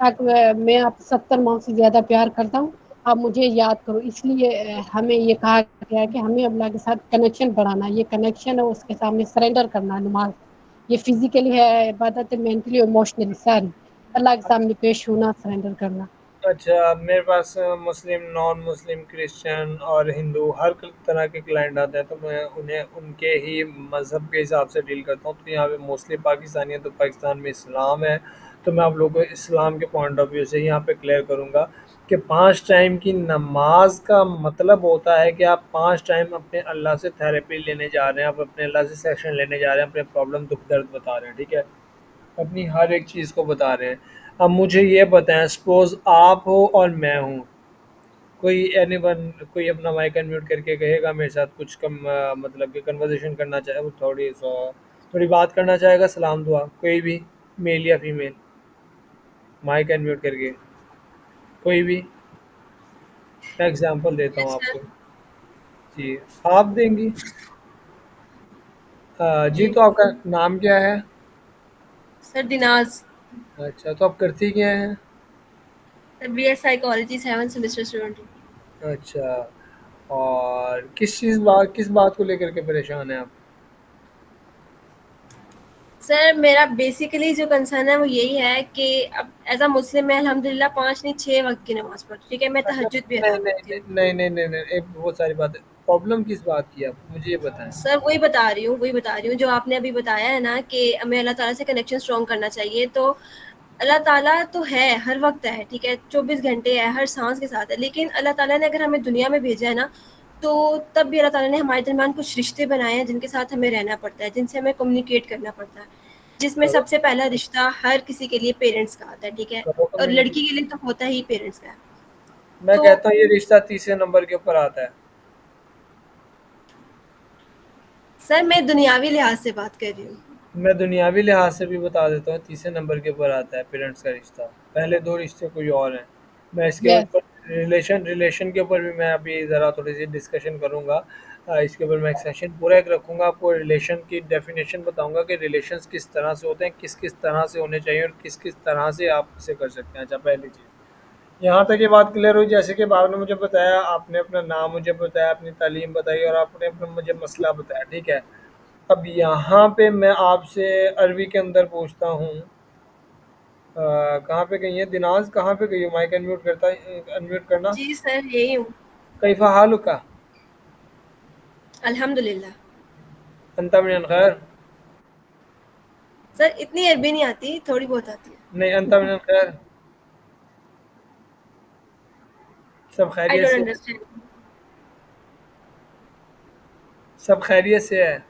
ताकि मैं आप 70 माह से ज़्यादा प्यार करता हूँ, आप मुझे याद करो। इसलिए हमें ये कहा गया है कि हमें अल्लाह के साथ कनेक्शन बढ़ाना है। ये कनेक्शन है, उसके सामने सरेंडर करना है। नमाज ये फिजिकली है इबादत है, मेंटली और इमोशनली सारी अल्लाह के सामने पेश होना, सरेंडर करना। अच्छा, मेरे पास मुस्लिम, नॉन मुस्लिम, क्रिश्चियन और हिंदू हर तरह के क्लाइंट आते हैं, तो मैं उन्हें उनके ही मज़हब के हिसाब से डील करता हूँ। तो यहाँ पे मोस्टली पाकिस्तानी है, तो पाकिस्तान में इस्लाम है, तो मैं आप लोगों को इस्लाम के पॉइंट ऑफ व्यू से यहाँ पे क्लियर करूँगा कि 5 टाइम की नमाज का मतलब होता है कि आप 5 टाइम अपने अल्लाह से थेरेपी लेने जा रहे हैं, आप अपने अल्लाह से सेशन लेने जा रहे हैं, अपने प्रॉब्लम दुख दर्द बता रहे हैं। ठीक है, अपनी हर एक चीज़ को बता रहे हैं। अब मुझे ये बताएं, सपोज़ आप हो और मैं हूँ, कोई एनीवन कोई अपना माइक अनम्यूट करके कहेगा मेरे साथ कुछ कम मतलब कि कन्वर्सेशन करना चाहे, वो थोड़ी बात करना चाहेगा, सलाम दुआ, कोई भी मेल या फीमेल, माइक अनम्यूट करके कोई भी। मैं एग्जांपल देता हूँ सर। आपको। जी, आप देंगी? जी, जी तो आपका नाम क्या है? सर, दिनाज। अच्छा, तो आप करती क्या हैं? Sir BS psychology 7 semester student हूँ। अच्छा, और किस बात को लेकर के परेशान हैं आप? सर मेरा बेसिकली जो कंसर्न है वो यही है कि अब एज अ मुस्लिम मैं अल्हम्दुलिल्लाह 5 नहीं 6 वक्त की नमाज पढ़ती हूँ। ठीक है, मैं अच्छा, तहज्जुद भी नहीं अदा नहीं करती नहीं हूँ। नहीं नहीं नहीं नहीं, एक बहुत सारी बातें। प्रॉब्लम किस बात की है आपको, मुझे ये बताएं। सर वही बता रही हूँ जो आपने अभी बताया है ना कि हमें अल्लाह ताला से कनेक्शन स्ट्रॉन्ग करना चाहिए। तो अल्लाह ताला तो है, हर वक्त है, ठीक है, 24 घंटे है, हर सांस के साथ है। लेकिन अल्लाह ताला ने अगर हमें दुनिया में भेजा है ना, तो तब भी अल्लाह ताला ने हमारे दरमियान कुछ रिश्ते बनाए हैं जिनके साथ हमें रहना पड़ता है, जिनसे हमें कम्युनिकेट करना पड़ता है, जिसमें करो सबसे पहला रिश्ता हर किसी के लिए पेरेंट्स का आता है। ठीक है, करो और लड़की कम्युनिकेट। के लिए तो होता ही पेरेंट्स का है। मैं तो कहता हूँ ये रिश्ता तीसरे नंबर के ऊपर आता है। सर मैं दुनियावी लिहाज से बात कर रही हूँ। मैं दुनियावी लिहाज से भी बता देता हूँ, तीसरे नंबर के ऊपर आता है पेरेंट्स का रिश्ता। पहले दो रिश्ते कोई और हैं। मैं इसके यस। ऊपर रिलेशन रिलेशन के ऊपर भी मैं अभी ज़रा थोड़ी सी डिस्कशन करूँगा। इसके ऊपर मैं एक सेशन पूरा एक रखूँगा, आपको रिलेशन की डेफिनेशन बताऊँगा कि रिलेशंस किस तरह से होते हैं, किस किस तरह से होने चाहिए और किस किस तरह से आप इसे कर सकते हैं। अच्छा, पहली चीज़, यहाँ तक ये बात क्लियर हुई जैसे कि आपने मुझे बताया, आपने अपना नाम मुझे बताया, अपनी तालीम बताई और आपने अपना मुझे मसला बताया। ठीक है, अब यहाँ पे मैं आपसे अरबी के अंदर पूछता हूँ, कहाँ पे गई है दिनाज, कहाँ पे गई हो? माइक अनम्यूट करता अनम्यूट करना। जी सर, यही हूँ। कैफा हालुका? अल्हम्दुलिल्लाह। अंता मिनल खैर? सर इतनी अरबी नहीं आती, थोड़ी बहुत आती है। नहीं, अंता मिनल खैर, सब आई खैरियत डोंट से? अंडरस्टैंड। सब खैरियत से है?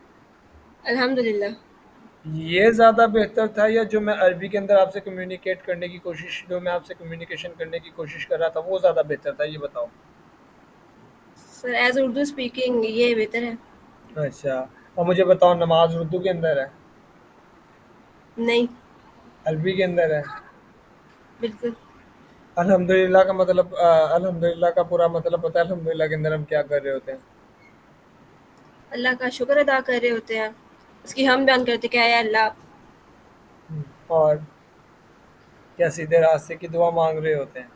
अल्हम्दुलिल्लाह। ये ज़्यादा बेहतर था या जो मैं अरबी के अंदर आपसे कम्युनिकेट करने की कोशिश जो मैं आपसे कम्युनिकेशन करने की कोशिश कर रहा था, वो ज़्यादा बेहतर था, ये बताओ? सर एज़ उर्दू स्पीकिंग ये बेहतर है। अच्छा, अब मुझे बताओ, नमाज़ उर्दू के अंदर है? नहीं, अरबी के अंदर है? बिल्कुल। अल्हम्दुलिल्लाह का मतलब अल्हम्दुलिल्लाह का पूरा मतलब पता है अल्हम्दुलिल्लाह के अंदर हम क्या कर रहे होते हैं? अल्लाह का शुक्र अदा कर रहे होते हैं, उसकी हम बयान करते क्या है अल्लाह। और क्या सीधे रास्ते की दुआ माँग रहे होते हैं?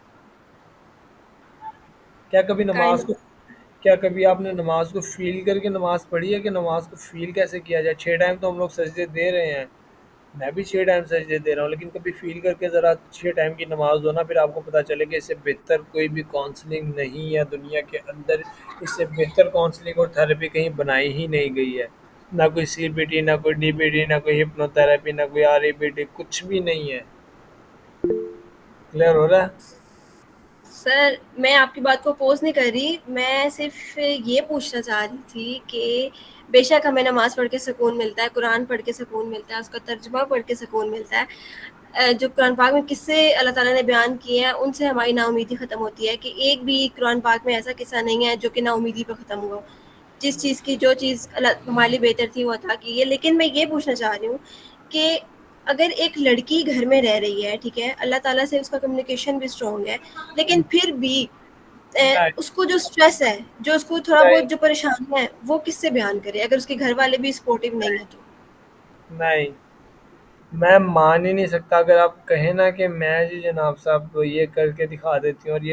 क्या कभी काइंड नमाज़ को क्या कभी आपने नमाज़ को फ़ील करके नमाज़ पढ़ी है कि नमाज़ को फ़ील कैसे किया जाए? 6 टाइम तो हम लोग सजदे दे रहे हैं, मैं भी 6 टाइम सजदे दे रहा हूँ, लेकिन कभी फ़ील करके ज़रा 6 टाइम की नमाज़ दो ना, फिर आपको पता चले कि इससे बेहतर कोई भी काउंसलिंग नहीं है दुनिया के अंदर, इससे बेहतर काउंसलिंग और थेरेपी कहीं बनाई ही नहीं गई है। ना कोई सीबीटी, ना कोई डीबीटी, ना कोई हिप्नोथेरेपी, ना कोई आरईबीटी, कुछ भी नहीं है। क्लियर हो रहा है? सर मैं आपकी बात को अपोज़ नहीं कर रही, मैं सिर्फ़ ये पूछना चाह रही थी कि बेशक हमें नमाज़ पढ़ के सुकून मिलता है, कुरान पढ़ के सुकून मिलता है, उसका तर्जुमा पढ़ के सुकून मिलता है। जो कुरान पाक में किस्से अल्लाह ताला ने बयान किए हैं, उनसे हमारी नाउमीदी ख़त्म होती है कि एक भी कुरान पाक में ऐसा किस्सा नहीं है जो कि नाउमीदी पे ख़त्म हुआ हो। जिस चीज़ की जो चीज़ अल्लाह हमारे लिए बेहतर थी वो अता की है। लेकिन मैं ये पूछना चाह रही हूँ कि अगर एक लड़की घर में रह रही है, ठीक है, अल्लाह ताला से उसका कम्युनिकेशन भी स्ट्रॉन्ग है, लेकिन फिर भी नहीं, उसको जो स्ट्रेस है, जो उसको थोड़ा नहीं, बहुत जो परेशानी है, वो किससे बयान करे अगर उसके घर वाले भी सपोर्टिव नहीं है तो? नहीं। मैं मान ही नहीं सकता अगर आप कहें ना कि मैं जी जनाब साहब ये करके दिखा देती हूँ और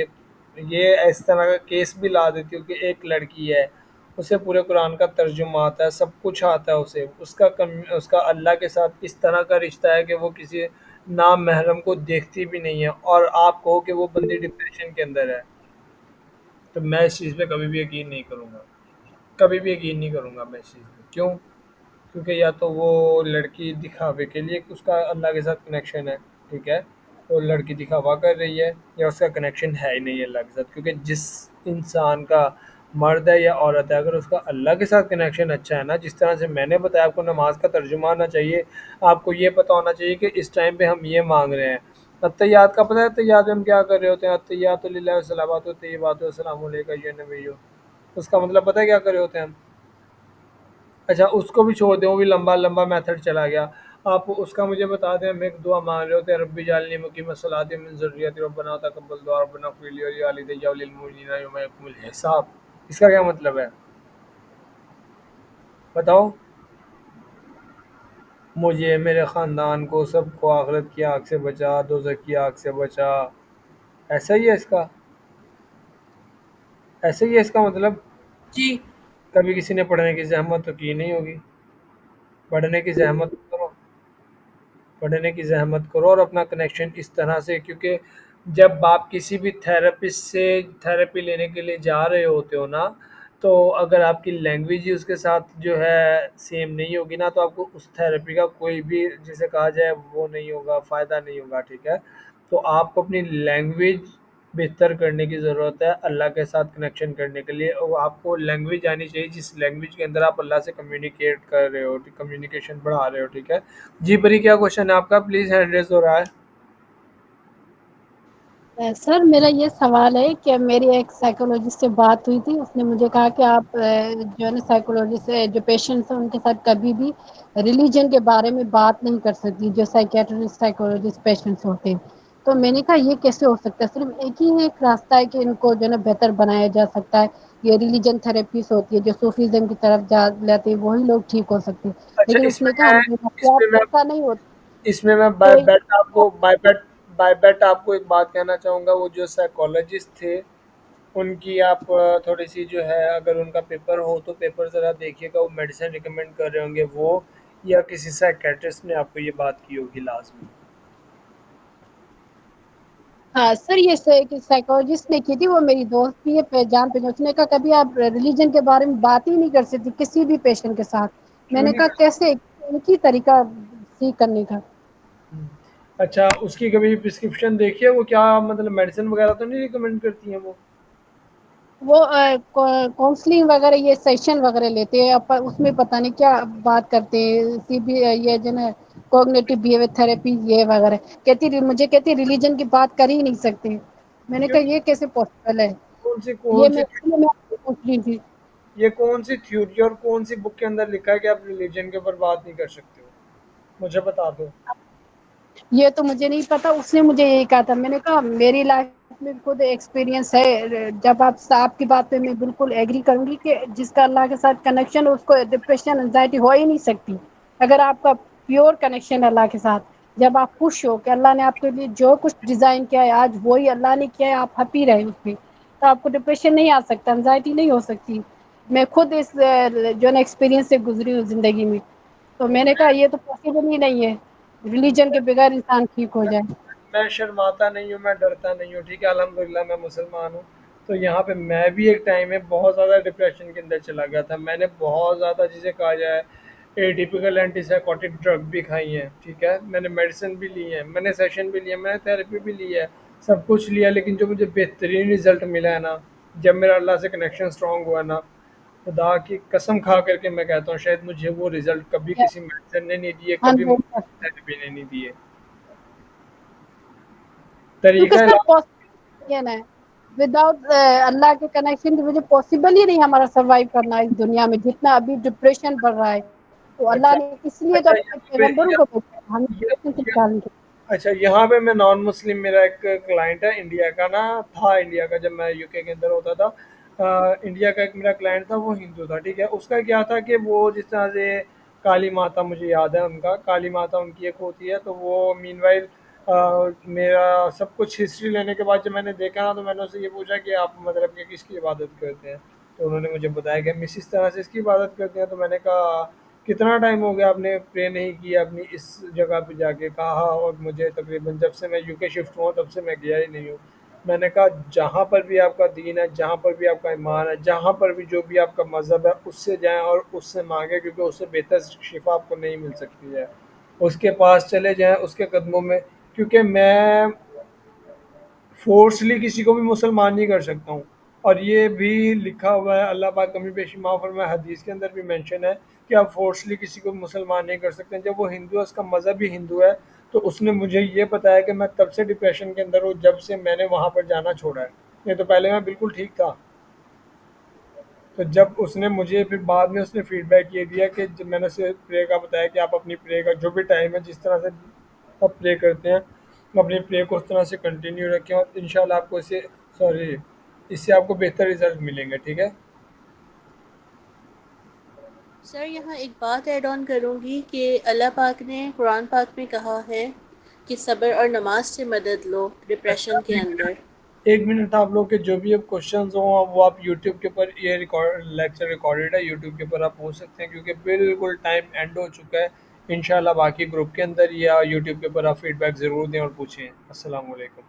ये इस तरह का केस भी ला देती हूँ कि एक लड़की है, उसे पूरे कुरान का तर्जुमा आता है, सब कुछ आता है उसे, उसका अल्लाह के साथ इस तरह का रिश्ता है कि वो किसी नामहरम को देखती भी नहीं है, और आप कहो कि वो बंदी डिप्रेशन के अंदर है, तो मैं इस चीज़ पे कभी भी यकीन नहीं करूँगा। कभी भी यकीन नहीं करूँगा मैं इस चीज़ पे। क्यों? क्योंकि या तो वो लड़की दिखावे के लिए कि उसका अल्लाह के साथ कनेक्शन है, ठीक है? वो लड़की दिखावा कर रही है, या उसका कनेक्शन है ही नहीं अल्लाह के साथ, क्योंकि जिस इंसान का मर्द है या औरत है, अगर उसका अल्लाह के साथ कनेक्शन अच्छा है ना, जिस तरह से मैंने बताया आपको नमाज का तर्जुमा आना चाहिए, आपको ये पता होना चाहिए कि इस टाइम पे हम ये मांग रहे हैं। अत्तहियात का पता है? अत्तहियात में हम क्या कर रहे होते हैं? अत्तहियात लिल्लाहि वस्सलावातु वत्तय्यिबातु वस्सलामु अलैका या नबिय्यु। उसका मतलब पता है क्या कर रहे होते हैं हम? अच्छा, उसको भी छोड़ दें, वो भी लंबा-लंबा मेथड चला गया। आप उसका मुझे बता दें, हम एक दुआ माँग रहे होते हैं, रब्बी जअलनी मुक़ीमस्सलाति व मिन ज़ुर्रिय्यति रब्बना तक़ब्बल दुआ रब्बना इग़फ़िर ली व लिवालिदैया व लिलमुमिनीना यौमा यक़ूमुल हिसाब। इसका क्या मतलब है? बताओ? मुझे, मेरे ख़ानदान को, सबको आख़िरत की आग से बचा, दोज़ख की आग से बचा। ऐसा ही है इसका? ऐसा ही है इसका मतलब? जी। कभी किसी ने पढ़ने की ज़हमत तो की नहीं होगी। पढ़ने की ज़हमत करो। पढ़ने की ज़हमत करो और अपना कनेक्शन इस तरह से, क्योंकि जब आप किसी भी थेरेपिस्ट से थेरेपी लेने के लिए जा रहे होते हो ना, तो अगर आपकी लैंग्वेज ही उसके साथ जो है सेम नहीं होगी ना, तो आपको उस थेरेपी का कोई भी, जिसे कहा जाए, वो नहीं होगा, फ़ायदा नहीं होगा, ठीक है? तो आपको अपनी लैंग्वेज बेहतर करने की ज़रूरत है अल्लाह के साथ कनेक्शन करने के लिए, और आपको लैंग्वेज आनी चाहिए जिस लैंग्वेज के अंदर आप अल्लाह से कम्युनिकेट कर रहे हो, कम्युनिकेशन बढ़ा रहे हो, ठीक है? जी परी, क्या क्वेश्चन है आपका? प्लीज़, हैंड रेज़ हो रहा है। सर मेरा ये सवाल है कि मेरी एक साइकोलॉजिस्ट से बात हुई थी, उसने मुझे कहा कि आप जो है ना साइकोलॉजिस्ट जो पेशेंट्स हैं उनके साथ कभी भी रिलीजन के बारे में बात नहीं कर सकती, जो साइकेट्रिस्ट साइकोलॉजिस्ट पेशेंट्स होते हैं। तो मैंने कहा ये कैसे हो सकता है? सिर्फ एक ही एक रास्ता है कि इनको जो है ना बेहतर बनाया जा सकता है। ये रिलीजन थेरेपीज होती है जो सूफीज़्म की तरफ जा लेते हैं, वही लोग ठीक हो सकते हैं। अच्छा, लेकिन उसने कहा नहीं, इसमें मैं ऐसा नहीं होता इसमें मैं कोई। बाय बैट आपको एक बात कहना चाहूँगा, वो जो साइकोलॉजिस्ट थे, उनकी आप थोड़ी-सी जो है, अगर उनका पेपर हो तो पेपर ज़रा देखिएगा, वो मेडिसिन रिकमेंड कर रहे होंगे वो, या किसी साइकियाट्रिस्ट ने आपको ये बात की होगी लाज़मी। हाँ सर, ये साइकोलॉजिस्ट ने की थी, वो मेरी दोस्त भी है, जान पहचान। उसने कहा कभी आप रिलीजन के बारे में बात ही नहीं कर सकती किसी भी पेशेंट के साथ। क्यों मैंने नहीं कहा कर कैसे, एक ही तरीका ठीक करने का। हुँ। अच्छा, उसकी कभी प्रिस्क्रिप्शन देखी है? वो क्या मतलब मेडिसिन वग़ैरह तो नहीं रिकमेंड करती हैं वो? वो काउंसलिंग वगैरह ये सेशन वगैरह लेते हैं, उसमें पता नहीं क्या बात करते हैं, ये जो ना कॉग्निटिव बिहेवियर थेरेपी ये वगैरह, मुझे कहती रिलीजन की बात कर ही नहीं सकते। मैंने क्यों? कहा ये कैसे पॉसिबल है? कौन सी ये कौन सी मैं पूछ रही थी। ये कौन सी थ्योरी और कौन सी बुक के अंदर लिखा है कि आप रिलीजन के ऊपर बात नहीं कर सकते हो? मुझे बता दो। ये तो मुझे नहीं पता, उसने मुझे यही कहा था। मैंने कहा मेरी लाइफ में खुद एक्सपीरियंस है, जब आपकी बात पे मैं बिल्कुल एग्री करूंगी कि जिसका अल्लाह के साथ कनेक्शन, उसको डिप्रेशन एंजाइटी हो ही नहीं सकती। अगर आपका प्योर कनेक्शन अल्लाह के साथ, जब आप खुश हो कि अल्लाह ने आपके लिए जो कुछ डिजाइन किया है आज वही अल्लाह ने किया है, आप हैप्पी रहे उसमें, तो आपको डिप्रेशन नहीं आ सकता, एंजाइटी नहीं हो सकती। मैं खुद इस जो ना एक्सपीरियंस से गुजरी हूँ जिंदगी में। तो मैंने कहा ये तो पॉसिबल ही नहीं है, रिलीजन के बगैर इंसान ठीक हो जाए। मैं शर्माता नहीं हूँ, मैं डरता नहीं हूँ, ठीक है, अल्हम्दुलिल्लाह मैं मुसलमान हूँ। तो यहाँ पे मैं भी एक टाइम में बहुत ज़्यादा डिप्रेशन के अंदर चला गया था। मैंने बहुत ज़्यादा चीज़ें कहा जाए एटिपिकल एंटीसाइकोटिक ड्रग भी खाई हैं, ठीक है, मैंने मेडिसिन भी ली है, मैंने सेशन भी लिया, मैंने थेरेपी भी ली है, सब कुछ लिया, लेकिन जो मुझे बेहतरीन रिजल्ट मिला है ना, जब मेरा अल्लाह से कनेक्शन स्ट्रांग हुआ ना, खुदा की कसम खा करके मैं कहता हूँ शायद मुझे वो रिजल्ट कभी किसी मेडिसिन ने नहीं दिए, कभी 100%। थेरेपी ने नहीं दिए। क्योंकि तरीका सर पॉसिबल है, विदाउट अल्लाह के कनेक्शन की वजह पॉसिबल ही नहीं हमारा सरवाइव करना इस दुनिया में, जितना अभी डिप्रेशन बढ़ रहा है। तो अल्लाह अच्छा, ने इसलिए तो अच्छा अपने यहाँ पे पैगंबरों को भेजा है, हमें ये, डिप्रेशन से ये, निकालने के अच्छा यहाँ पे मैं नॉन मुस्लिम, मेरा एक क्लाइंट है इंडिया का ना, था इंडिया का जब मैं यूके के अंदर होता था। इंडिया का एक मेरा क्लाइंट था, वो हिंदू था, ठीक है, उसका क्या था कि वो जिस तरह से काली माता, मुझे याद है उनका, काली माता उनकी एक होती है, तो वो मीनवाइल मेरा सब कुछ हिस्ट्री लेने के बाद जब मैंने देखा ना, तो मैंने उससे ये पूछा कि आप मतलब कि किसकी इबादत करते हैं? तो उन्होंने मुझे बताया कि हम इस तरह से इसकी इबादत करते हैं। तो मैंने कहा कितना टाइम हो गया आपने प्रे नहीं किया अपनी इस जगह पे जाके? कहा "हाँ, और मुझे तकरीबन जब से मैं यूके शिफ्ट हुआ हूँ, तब से मैं गया ही नहीं हूँ"। मैंने कहा जहाँ पर भी आपका दीन है, जहाँ पर भी आपका ईमान है, जहाँ पर भी जो भी आपका मज़हब है, उससे जाएं और उससे मांगे, क्योंकि उससे बेहतर शिफा आपको नहीं मिल सकती है। उसके पास चले जाएं, उसके कदमों में, क्योंकि मैं फ़ोर्सली किसी को भी मुसलमान नहीं कर सकता हूँ। और ये भी लिखा हुआ है, अल्लाह पाक कमी पेशी माफ़ फरमाए, हदीस के अंदर भी मेंशन है कि आप फ़ोर्सली किसी को भी मुसलमान नहीं कर सकते। जब वो हिंदू है, उसका मज़हब भी हिंदू है, तो उसने मुझे ये बताया कि मैं तब से डिप्रेशन के अंदर हूँ जब से मैंने वहाँ पर जाना छोड़ा है। नहीं तो पहले मैं बिल्कुल ठीक था। तो जब उसने मुझे फिर बाद में उसने फीडबैक ये दिया कि जब मैंने उसे प्रे का बताया कि आप अपनी प्रे का जो भी टाइम है, जिस तरह से आप प्रे करते हैं, अपनी प्रे को उस तरह से कंटिन्यू रखें, और इंशाल्लाह आपको इससे, सॉरी, इससे आपको बेहतर रिजल्ट मिलेंगे, ठीक है। सर यहाँ एक बात ऐड ऑन करूँगी कि अल्लाह पाक ने कुरान पाक में कहा है कि सब्र और नमाज से मदद लो अच्छा, डिप्रेशन के अंदर। एक मिनट था, आप लोग के जो भी अब क्वेश्चंस हों वो आप यूट्यूब के ऊपर, ये रिकॉर्ड लेक्चर रिकॉर्डेड है, यूट्यूब के ऊपर आप पूछ सकते हैं, क्योंकि बिल्कुल टाइम एंड हो चुका है। इंशाल्लाह बाकी ग्रुप के अंदर या यूट्यूब के ऊपर आप फीडबैक ज़रूर दें और पूछें। अस्सलाम वालेकुम।